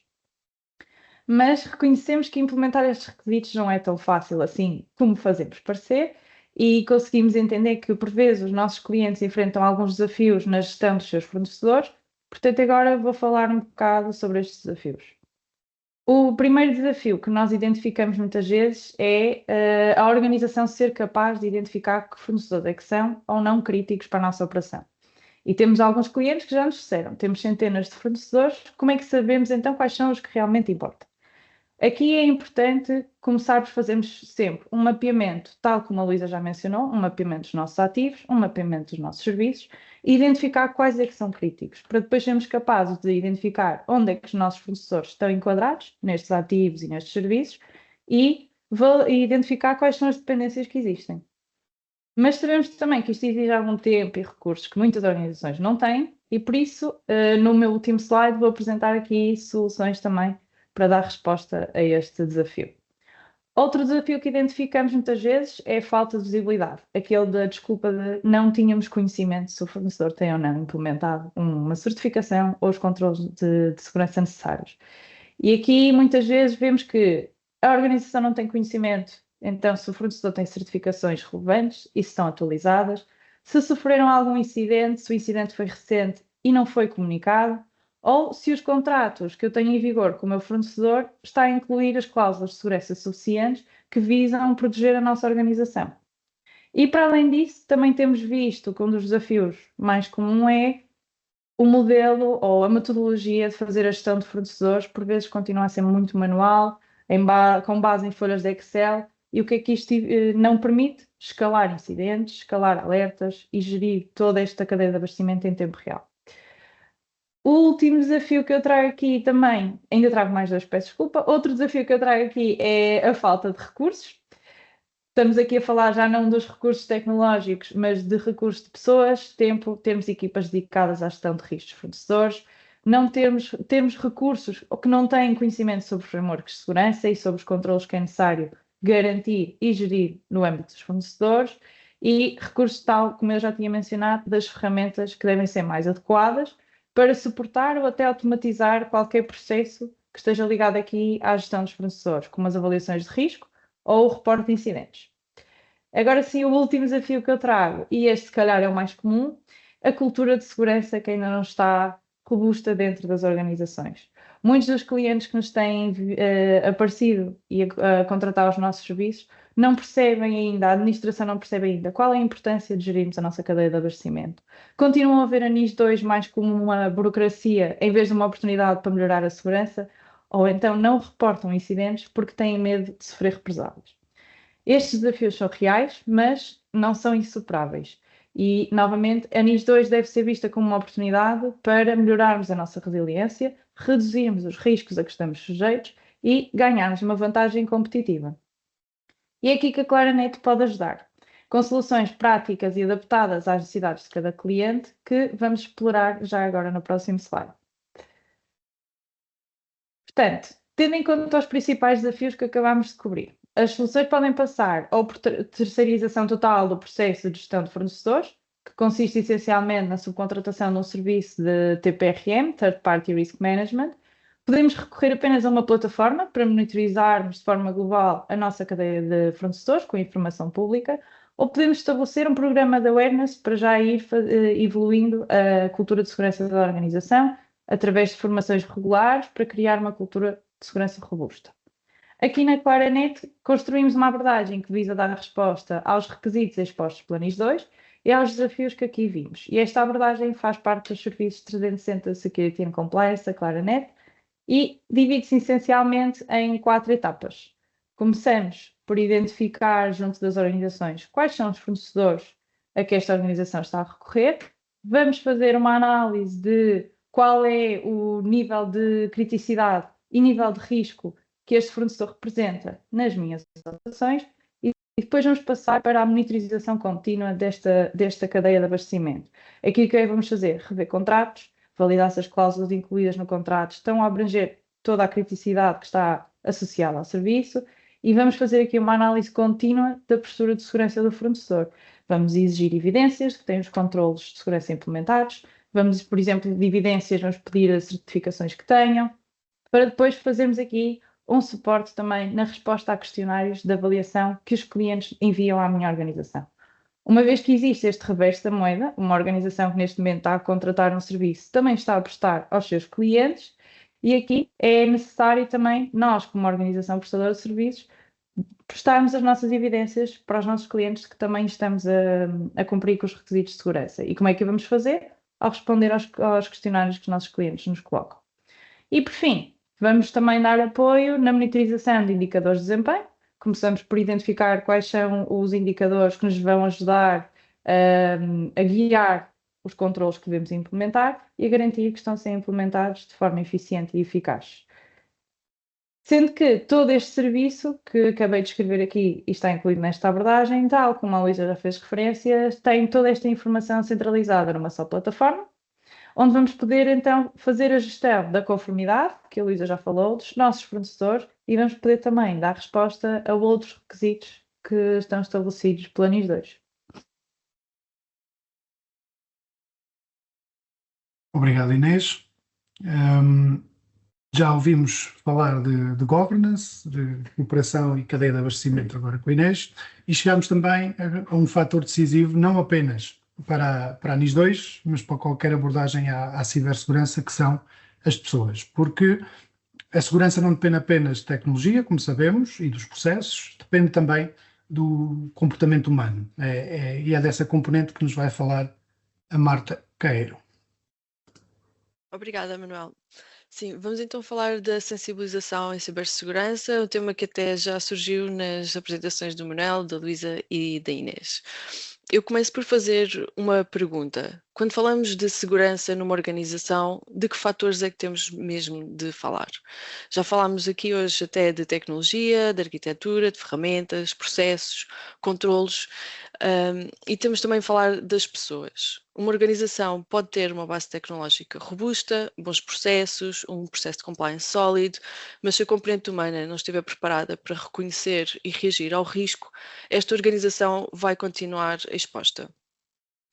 Mas reconhecemos que implementar estes requisitos não é tão fácil assim como fazemos parecer e conseguimos entender que, por vezes, os nossos clientes enfrentam alguns desafios na gestão dos seus fornecedores. Portanto, agora vou falar um bocado sobre estes desafios. O primeiro desafio que nós identificamos muitas vezes é a organização ser capaz de identificar que fornecedores é que são ou não críticos para a nossa operação. E temos alguns clientes que já nos disseram, temos centenas de fornecedores, como é que sabemos então quais são os que realmente importam? Aqui é importante começar por fazermos sempre um mapeamento, tal como a Luísa já mencionou, um mapeamento dos nossos ativos, um mapeamento dos nossos serviços e identificar quais é que são críticos, para depois sermos capazes de identificar onde é que os nossos fornecedores estão enquadrados nestes ativos e nestes serviços e identificar quais são as dependências que existem. Mas sabemos também que isto exige algum tempo e recursos que muitas organizações não têm e por isso, no meu último slide, vou apresentar aqui soluções também para dar resposta a este desafio. Outro desafio que identificamos muitas vezes é a falta de visibilidade, aquele da desculpa de não tínhamos conhecimento se o fornecedor tem ou não implementado uma certificação ou os controles de segurança necessários. E aqui muitas vezes vemos que a organização não tem conhecimento, então se o fornecedor tem certificações relevantes e se estão atualizadas, se sofreram algum incidente, se o incidente foi recente e não foi comunicado, ou se os contratos que eu tenho em vigor com o meu fornecedor está a incluir as cláusulas de segurança suficientes que visam proteger a nossa organização. E para além disso, também temos visto que um dos desafios mais comuns é o modelo ou a metodologia de fazer a gestão de fornecedores, por vezes continua a ser muito manual, com base em folhas de Excel, e o que é que isto não permite? Escalar incidentes, escalar alertas e gerir toda esta cadeia de abastecimento em tempo real. O último desafio que eu trago aqui também, ainda trago mais dois, peço desculpa. Outro desafio que eu trago aqui é a falta de recursos. Estamos aqui a falar já não dos recursos tecnológicos, mas de recursos de pessoas, tempo, termos equipas dedicadas à gestão de riscos de fornecedores, não termos recursos que não têm conhecimento sobre frameworks de segurança e sobre os controles que é necessário garantir e gerir no âmbito dos fornecedores, e recursos tal, como eu já tinha mencionado, das ferramentas que devem ser mais adequadas para suportar ou até automatizar qualquer processo que esteja ligado aqui à gestão dos fornecedores, como as avaliações de risco ou o reporte de incidentes. Agora sim, o último desafio que eu trago, e este se calhar é o mais comum, a cultura de segurança que ainda não está robusta dentro das organizações. Muitos dos clientes que nos têm aparecido e a contratar os nossos serviços não percebem ainda, a administração não percebe ainda qual é a importância de gerirmos a nossa cadeia de abastecimento. Continuam a ver a NIS2 mais como uma burocracia em vez de uma oportunidade para melhorar a segurança, ou então não reportam incidentes porque têm medo de sofrer represálias. Estes desafios são reais, mas não são insuperáveis. E, novamente, a NIS2 deve ser vista como uma oportunidade para melhorarmos a nossa resiliência, reduzirmos os riscos a que estamos sujeitos e ganharmos uma vantagem competitiva. E é aqui que a Claranet pode ajudar, com soluções práticas e adaptadas às necessidades de cada cliente, que vamos explorar já agora no próximo slide. Portanto, tendo em conta os principais desafios que acabámos de cobrir, as soluções podem passar ou por terceirização total do processo de gestão de fornecedores, que consiste essencialmente na subcontratação de um serviço de TPRM, Third Party Risk Management. Podemos recorrer apenas a uma plataforma para monitorizarmos de forma global a nossa cadeia de fornecedores com informação pública, ou podemos estabelecer um programa de awareness para já ir evoluindo a cultura de segurança da organização através de formações regulares para criar uma cultura de segurança robusta. Aqui na Claranet construímos uma abordagem que visa dar resposta aos requisitos expostos pela NIS2 e aos desafios que aqui vimos. E esta abordagem faz parte dos serviços 360 Security and Compliance da Claranet e divide-se essencialmente em 4 etapas. Começamos por identificar junto das organizações quais são os fornecedores a que esta organização está a recorrer. Vamos fazer uma análise de qual é o nível de criticidade e nível de risco que este fornecedor representa nas minhas operações e depois vamos passar para a monitorização contínua desta cadeia de abastecimento. Aqui o que vamos fazer? Rever contratos, validar se as cláusulas incluídas no contrato estão a abranger toda a criticidade que está associada ao serviço e vamos fazer aqui uma análise contínua da postura de segurança do fornecedor. Vamos exigir evidências que têm os controlos de segurança implementados, vamos, por exemplo, de evidências, vamos pedir as certificações que tenham, para depois fazermos aqui um suporte também na resposta a questionários de avaliação que os clientes enviam à minha organização. Uma vez que existe este reverso da moeda, uma organização que neste momento está a contratar um serviço também está a prestar aos seus clientes e aqui é necessário também nós, como organização prestadora de serviços, prestarmos as nossas evidências para os nossos clientes que também estamos a cumprir com os requisitos de segurança. E como é que o vamos fazer? Ao responder aos questionários que os nossos clientes nos colocam. E por fim, vamos também dar apoio na monitorização de indicadores de desempenho. Começamos por identificar quais são os indicadores que nos vão ajudar a guiar os controles que devemos implementar e a garantir que estão a ser implementados de forma eficiente e eficaz. Sendo que todo este serviço que acabei de escrever aqui e está incluído nesta abordagem, tal como a Luísa já fez referência, tem toda esta informação centralizada numa só plataforma, onde vamos poder então fazer a gestão da conformidade, que a Luísa já falou, dos nossos fornecedores, e vamos poder também dar resposta a outros requisitos que estão estabelecidos pela NIS 2. Obrigado, Inês. Já ouvimos falar de governance, de operação e cadeia de abastecimento agora com a Inês, e chegamos também a um fator decisivo, não apenas para a NIS 2, mas para qualquer abordagem à cibersegurança, que são as pessoas. Porque a segurança não depende apenas de tecnologia, como sabemos, e dos processos, depende também do comportamento humano. E é dessa componente que nos vai falar a Marta Queiro. Obrigada, Manuel. Sim, vamos então falar da sensibilização em cibersegurança, um tema que até já surgiu nas apresentações do Manuel, da Luísa e da Inês. Eu começo por fazer uma pergunta. Quando falamos de segurança numa organização, de que fatores é que temos mesmo de falar? Já falámos aqui hoje até de tecnologia, de arquitetura, de ferramentas, processos, controlos, e temos também de falar das pessoas. Uma organização pode ter uma base tecnológica robusta, bons processos, um processo de compliance sólido, mas se a componente humana não estiver preparada para reconhecer e reagir ao risco, esta organização vai continuar exposta.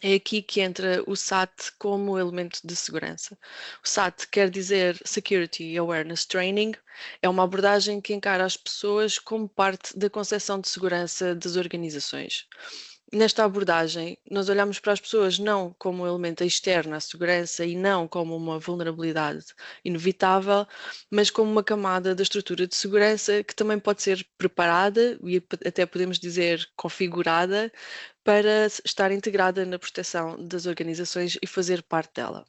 É aqui que entra o SAT como elemento de segurança. O SAT quer dizer Security Awareness Training, é uma abordagem que encara as pessoas como parte da concepção de segurança das organizações. Nesta abordagem, nós olhamos para as pessoas não como um elemento externo à segurança e não como uma vulnerabilidade inevitável, mas como uma camada da estrutura de segurança que também pode ser preparada e até podemos dizer configurada para estar integrada na proteção das organizações e fazer parte dela.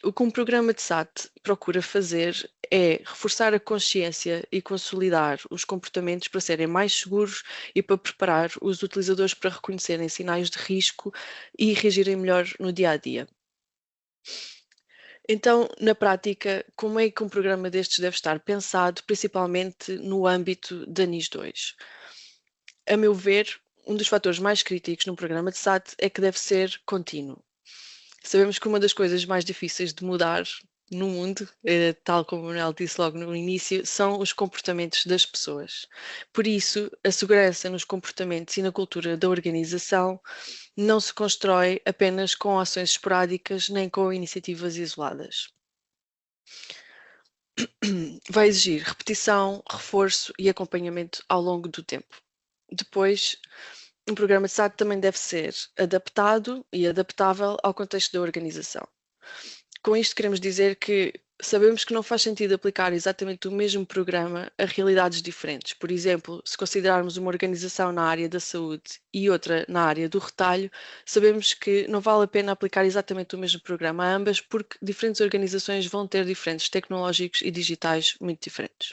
O que um programa de SAT procura fazer é reforçar a consciência e consolidar os comportamentos para serem mais seguros e para preparar os utilizadores para reconhecerem sinais de risco e reagirem melhor no dia a dia. Então, na prática, como é que um programa destes deve estar pensado, principalmente no âmbito da NIS 2? A meu ver, um dos fatores mais críticos num programa de SAT é que deve ser contínuo. Sabemos que uma das coisas mais difíceis de mudar no mundo, tal como o Manuel disse logo no início, são os comportamentos das pessoas. Por isso, a segurança nos comportamentos e na cultura da organização não se constrói apenas com ações esporádicas nem com iniciativas isoladas. Vai exigir repetição, reforço e acompanhamento ao longo do tempo. Depois, um programa de SAT também deve ser adaptado e adaptável ao contexto da organização. Com isto queremos dizer que sabemos que não faz sentido aplicar exatamente o mesmo programa a realidades diferentes. Por exemplo, se considerarmos uma organização na área da saúde e outra na área do retalho, sabemos que não vale a pena aplicar exatamente o mesmo programa a ambas, porque diferentes organizações vão ter diferentes tecnológicos e digitais muito diferentes.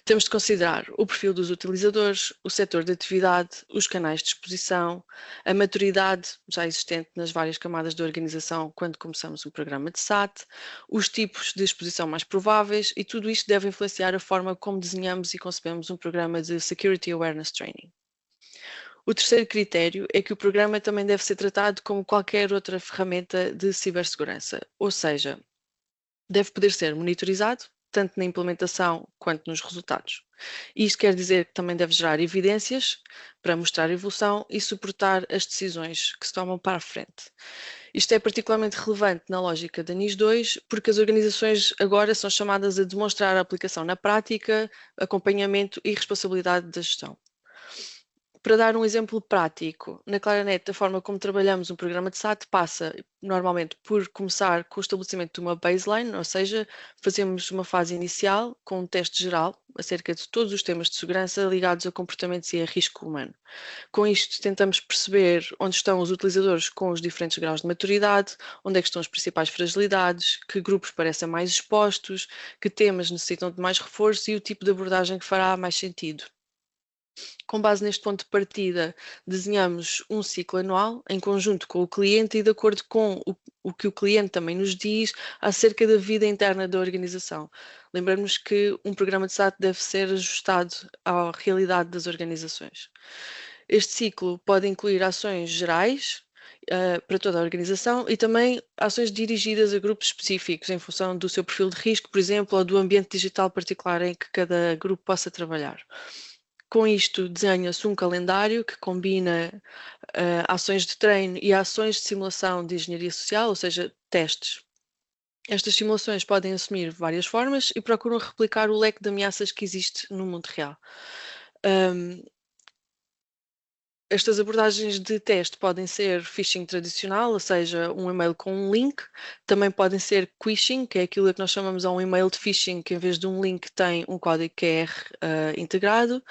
Temos de considerar o perfil dos utilizadores, o setor de atividade, os canais de exposição, a maturidade já existente nas várias camadas da organização quando começamos um programa de SAT, os tipos de exposição mais prováveis, e tudo isto deve influenciar a forma como desenhamos e concebemos um programa de Security Awareness Training. O terceiro critério é que o programa também deve ser tratado como qualquer outra ferramenta de cibersegurança, ou seja, deve poder ser monitorizado, tanto na implementação quanto nos resultados. Isto quer dizer que também deve gerar evidências para mostrar a evolução e suportar as decisões que se tomam para a frente. Isto é particularmente relevante na lógica da NIS 2, porque as organizações agora são chamadas a demonstrar a aplicação na prática, acompanhamento e responsabilidade da gestão. Para dar um exemplo prático, na Claranet, a forma como trabalhamos um programa de SAT passa normalmente por começar com o estabelecimento de uma baseline, ou seja, fazemos uma fase inicial com um teste geral acerca de todos os temas de segurança ligados a comportamentos e a risco humano. Com isto, tentamos perceber onde estão os utilizadores com os diferentes graus de maturidade, onde é que estão as principais fragilidades, que grupos parecem mais expostos, que temas necessitam de mais reforço e o tipo de abordagem que fará mais sentido. Com base neste ponto de partida, desenhamos um ciclo anual em conjunto com o cliente e de acordo com o que o cliente também nos diz acerca da vida interna da organização. Lembramos que um programa de SAT deve ser ajustado à realidade das organizações. Este ciclo pode incluir ações gerais para toda a organização e também ações dirigidas a grupos específicos em função do seu perfil de risco, por exemplo, ou do ambiente digital particular em que cada grupo possa trabalhar. Com isto, desenha-se um calendário que combina ações de treino e ações de simulação de engenharia social, ou seja, testes. Estas simulações podem assumir várias formas e procuram replicar o leque de ameaças que existe no mundo real. Estas abordagens de teste podem ser phishing tradicional, ou seja, um e-mail com um link. Também podem ser quishing, que é aquilo que nós chamamos de um e-mail de phishing, que em vez de um link tem um código QR integrado.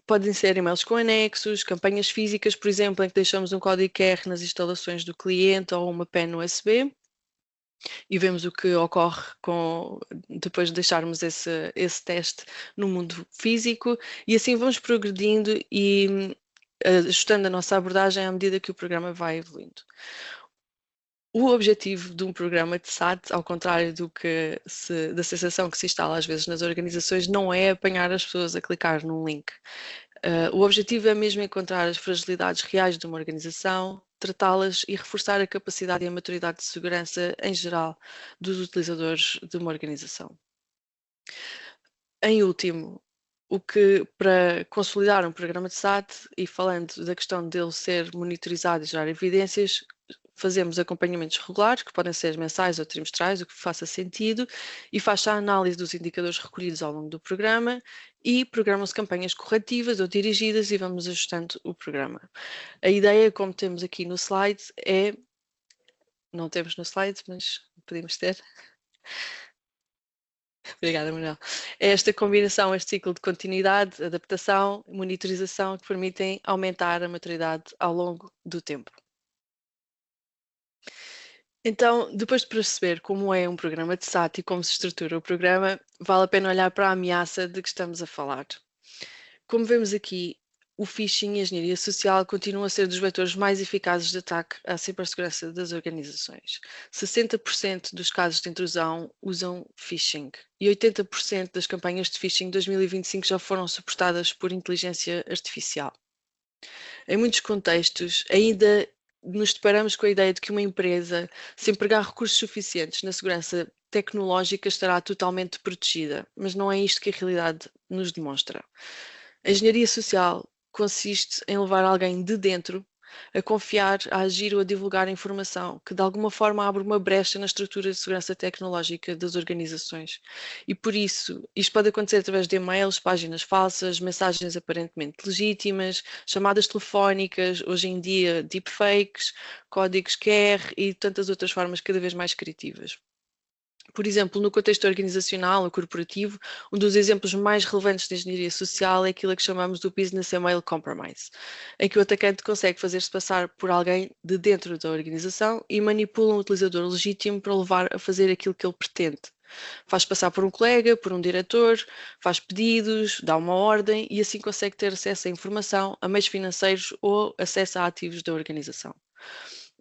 Podem ser e-mails com anexos, campanhas físicas, por exemplo, em que deixamos um código QR nas instalações do cliente ou uma pen USB. E vemos o que ocorre depois de deixarmos esse teste no mundo físico, e assim vamos progredindo e ajustando a nossa abordagem à medida que o programa vai evoluindo. O objetivo de um programa de SAT, ao contrário da sensação que se instala às vezes nas organizações, não é apanhar as pessoas a clicar num link. O objetivo é mesmo encontrar as fragilidades reais de uma organização, tratá-las e reforçar a capacidade e a maturidade de segurança em geral dos utilizadores de uma organização. Em último, para consolidar um programa de SAT, e falando da questão dele ser monitorizado e gerar evidências, fazemos acompanhamentos regulares, que podem ser mensais ou trimestrais, o que faça sentido, e faz a análise dos indicadores recolhidos ao longo do programa e programam-se campanhas corretivas ou dirigidas e vamos ajustando o programa. A ideia, como temos aqui no slide, não temos no slide, mas podemos ter. Obrigada, Manuel. É esta combinação, este ciclo de continuidade, adaptação e monitorização que permitem aumentar a maturidade ao longo do tempo. Então, depois de perceber como é um programa de SAT e como se estrutura o programa, vale a pena olhar para a ameaça de que estamos a falar. Como vemos aqui, o phishing e a engenharia social continuam a ser dos vetores mais eficazes de ataque à cibersegurança das organizações. 60% dos casos de intrusão usam phishing e 80% das campanhas de phishing de 2025 já foram suportadas por inteligência artificial. Em muitos contextos, ainda nos deparamos com a ideia de que uma empresa, se empregar recursos suficientes na segurança tecnológica, estará totalmente protegida, mas não é isto que a realidade nos demonstra. A engenharia social consiste em levar alguém de dentro a confiar, a agir ou a divulgar informação que de alguma forma abre uma brecha na estrutura de segurança tecnológica das organizações. E por isso, isto pode acontecer através de e-mails, páginas falsas, mensagens aparentemente legítimas, chamadas telefónicas, hoje em dia deepfakes, códigos QR e tantas outras formas cada vez mais criativas. Por exemplo, no contexto organizacional ou corporativo, um dos exemplos mais relevantes de engenharia social é aquilo que chamamos do Business Email Compromise, em que o atacante consegue fazer-se passar por alguém de dentro da organização e manipula um utilizador legítimo para o levar a fazer aquilo que ele pretende. Faz passar por um colega, por um diretor, faz pedidos, dá uma ordem e assim consegue ter acesso à informação, a meios financeiros ou acesso a ativos da organização.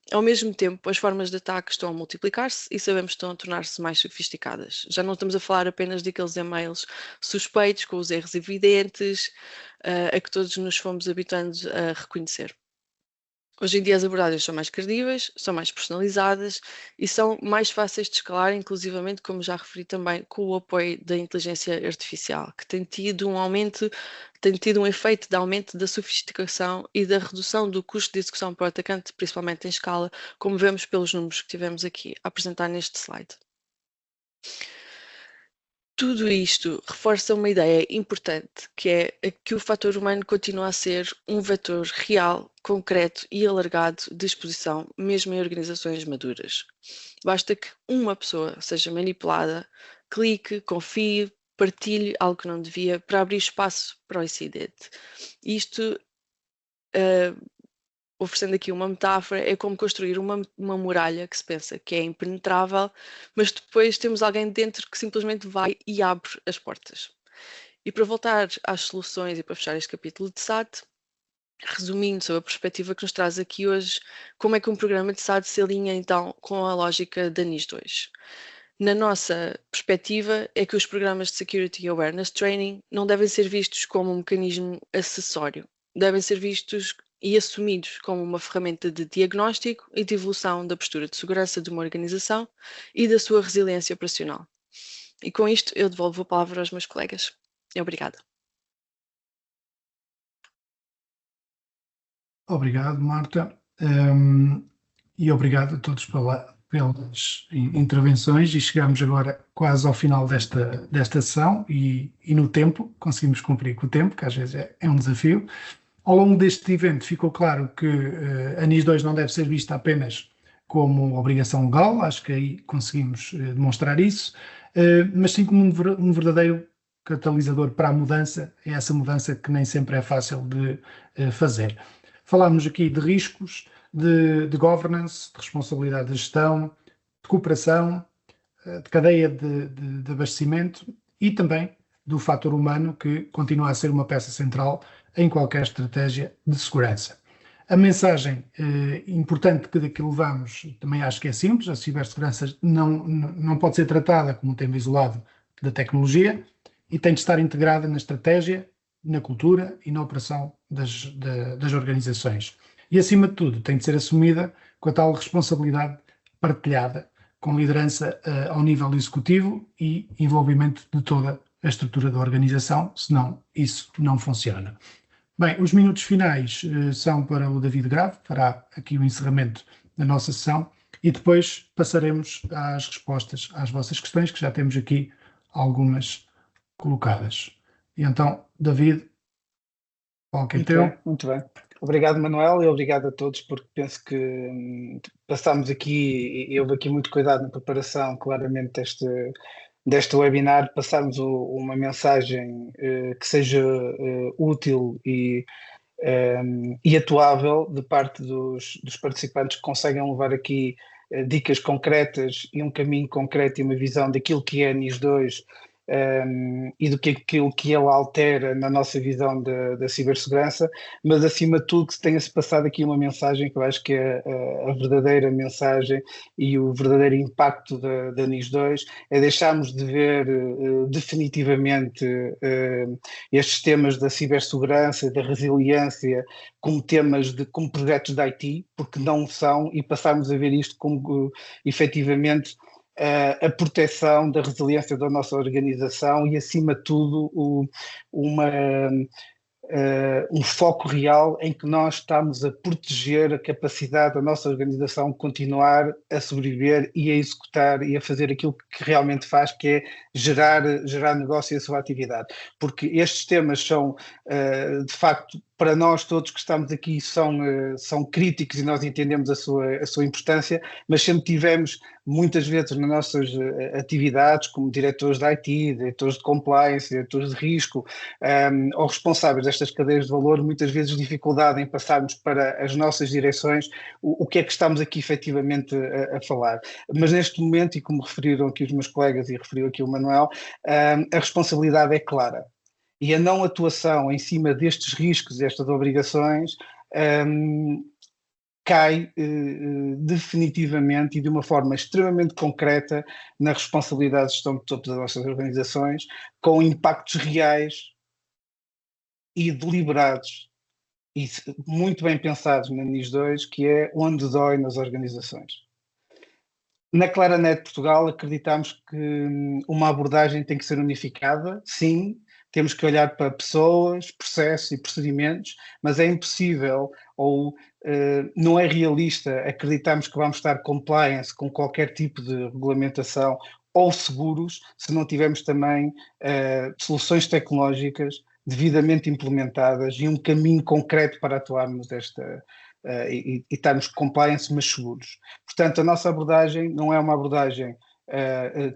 Ao mesmo tempo, as formas de ataque estão a multiplicar-se e sabemos que estão a tornar-se mais sofisticadas. Já não estamos a falar apenas daqueles e-mails suspeitos, com os erros evidentes, a que todos nos fomos habituando a reconhecer. Hoje em dia as abordagens são mais credíveis, são mais personalizadas e são mais fáceis de escalar, inclusivamente, como já referi também, com o apoio da inteligência artificial, que tem tido um efeito de aumento da sofisticação e da redução do custo de execução para o atacante, principalmente em escala, como vemos pelos números que tivemos aqui a apresentar neste slide. Tudo isto reforça uma ideia importante, que é que o fator humano continua a ser um vetor real, concreto e alargado de exposição, mesmo em organizações maduras. Basta que uma pessoa seja manipulada, clique, confie, partilhe algo que não devia para abrir espaço para o incidente. Isto, oferecendo aqui uma metáfora, é como construir uma muralha que se pensa que é impenetrável, mas depois temos alguém dentro que simplesmente vai e abre as portas. E para voltar às soluções e para fechar este capítulo de SAT, resumindo sobre a perspectiva que nos traz aqui hoje, como é que um programa de SAT se alinha então com a lógica da NIS 2? Na nossa perspectiva, é que os programas de Security Awareness Training não devem ser vistos como um mecanismo acessório, devem ser vistos e assumidos como uma ferramenta de diagnóstico e de evolução da postura de segurança de uma organização e da sua resiliência operacional. E com isto eu devolvo a palavra aos meus colegas. Obrigada. Obrigado, Marta. E obrigado a todos pelas intervenções e chegamos agora quase ao final desta sessão e no tempo, conseguimos cumprir com o tempo, que às vezes é um desafio. Ao longo deste evento ficou claro que a NIS 2 não deve ser vista apenas como obrigação legal, acho que aí conseguimos demonstrar isso, mas sim como um verdadeiro catalisador para a mudança, é essa mudança que nem sempre é fácil de fazer. Falámos aqui de riscos, de governance, de responsabilidade de gestão, de cooperação, de cadeia de abastecimento e também do fator humano, que continua a ser uma peça central em qualquer estratégia de segurança. A mensagem importante que levamos, também acho que é simples: a cibersegurança não pode ser tratada como um tema isolado da tecnologia e tem de estar integrada na estratégia, na cultura e na operação das organizações. E, acima de tudo, tem de ser assumida com a tal responsabilidade partilhada, com liderança ao nível executivo e envolvimento de toda a estrutura da organização, senão isso não funciona. Bem, os minutos finais são para o David Grave, que fará aqui o encerramento da nossa sessão, e depois passaremos às respostas às vossas questões, que já temos aqui algumas colocadas. E então, David, qualquer teu. Muito bem. Obrigado, Manuel, e obrigado a todos, porque penso que passámos aqui, e houve aqui muito cuidado na preparação, claramente, deste webinar, passarmos uma mensagem que seja útil e atuável de parte dos participantes, que conseguem levar aqui dicas concretas e um caminho concreto e uma visão daquilo que é a NIS 2 e do que aquilo que ele altera na nossa visão da cibersegurança, mas acima de tudo que tenha-se passado aqui uma mensagem que eu acho que é a verdadeira mensagem e o verdadeiro impacto da NIS 2, é deixarmos de ver definitivamente estes temas da cibersegurança e da resiliência como temas como projetos de IT, porque não são, e passarmos a ver isto como efetivamente a proteção da resiliência da nossa organização e, acima de tudo, um foco real em que nós estamos a proteger a capacidade da nossa organização continuar a sobreviver e a executar e a fazer aquilo que realmente faz, que é gerar negócio e a sua atividade. Porque estes temas são, de facto, para nós todos que estamos aqui, são críticos e nós entendemos a sua importância, mas sempre tivemos, muitas vezes nas nossas atividades, como diretores de IT, diretores de compliance, diretores de risco, ou responsáveis destas cadeias de valor, muitas vezes dificuldade em passarmos para as nossas direções o que é que estamos aqui efetivamente a falar. Mas neste momento, e como referiram aqui os meus colegas e referiu aqui o Manuel, a responsabilidade é clara. E a não atuação em cima destes riscos, destas obrigações, cai definitivamente e de uma forma extremamente concreta na responsabilidade de gestão de topo das nossas organizações, com impactos reais e deliberados e muito bem pensados na NIS 2, que é onde dói nas organizações. Na Claranet Portugal acreditamos que uma abordagem tem que ser unificada, sim, temos que olhar para pessoas, processos e procedimentos, mas é impossível ou não é realista acreditarmos que vamos estar compliance com qualquer tipo de regulamentação ou seguros se não tivermos também soluções tecnológicas devidamente implementadas e um caminho concreto para atuarmos e estarmos compliance, mas seguros. Portanto, a nossa abordagem não é uma abordagem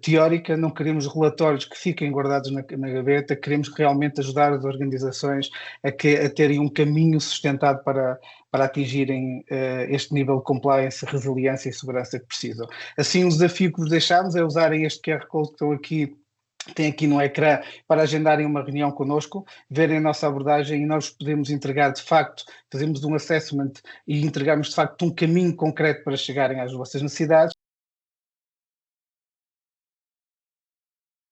teórica, não queremos relatórios que fiquem guardados na gaveta, queremos realmente ajudar as organizações a terem um caminho sustentado para atingirem este nível de compliance, resiliência e segurança que precisam. Assim, o desafio que vos deixamos é usarem este QR Code que estão aqui, tem aqui no ecrã, para agendarem uma reunião connosco, verem a nossa abordagem e nós podemos entregar de facto, fazemos um assessment e entregamos de facto um caminho concreto para chegarem às vossas necessidades.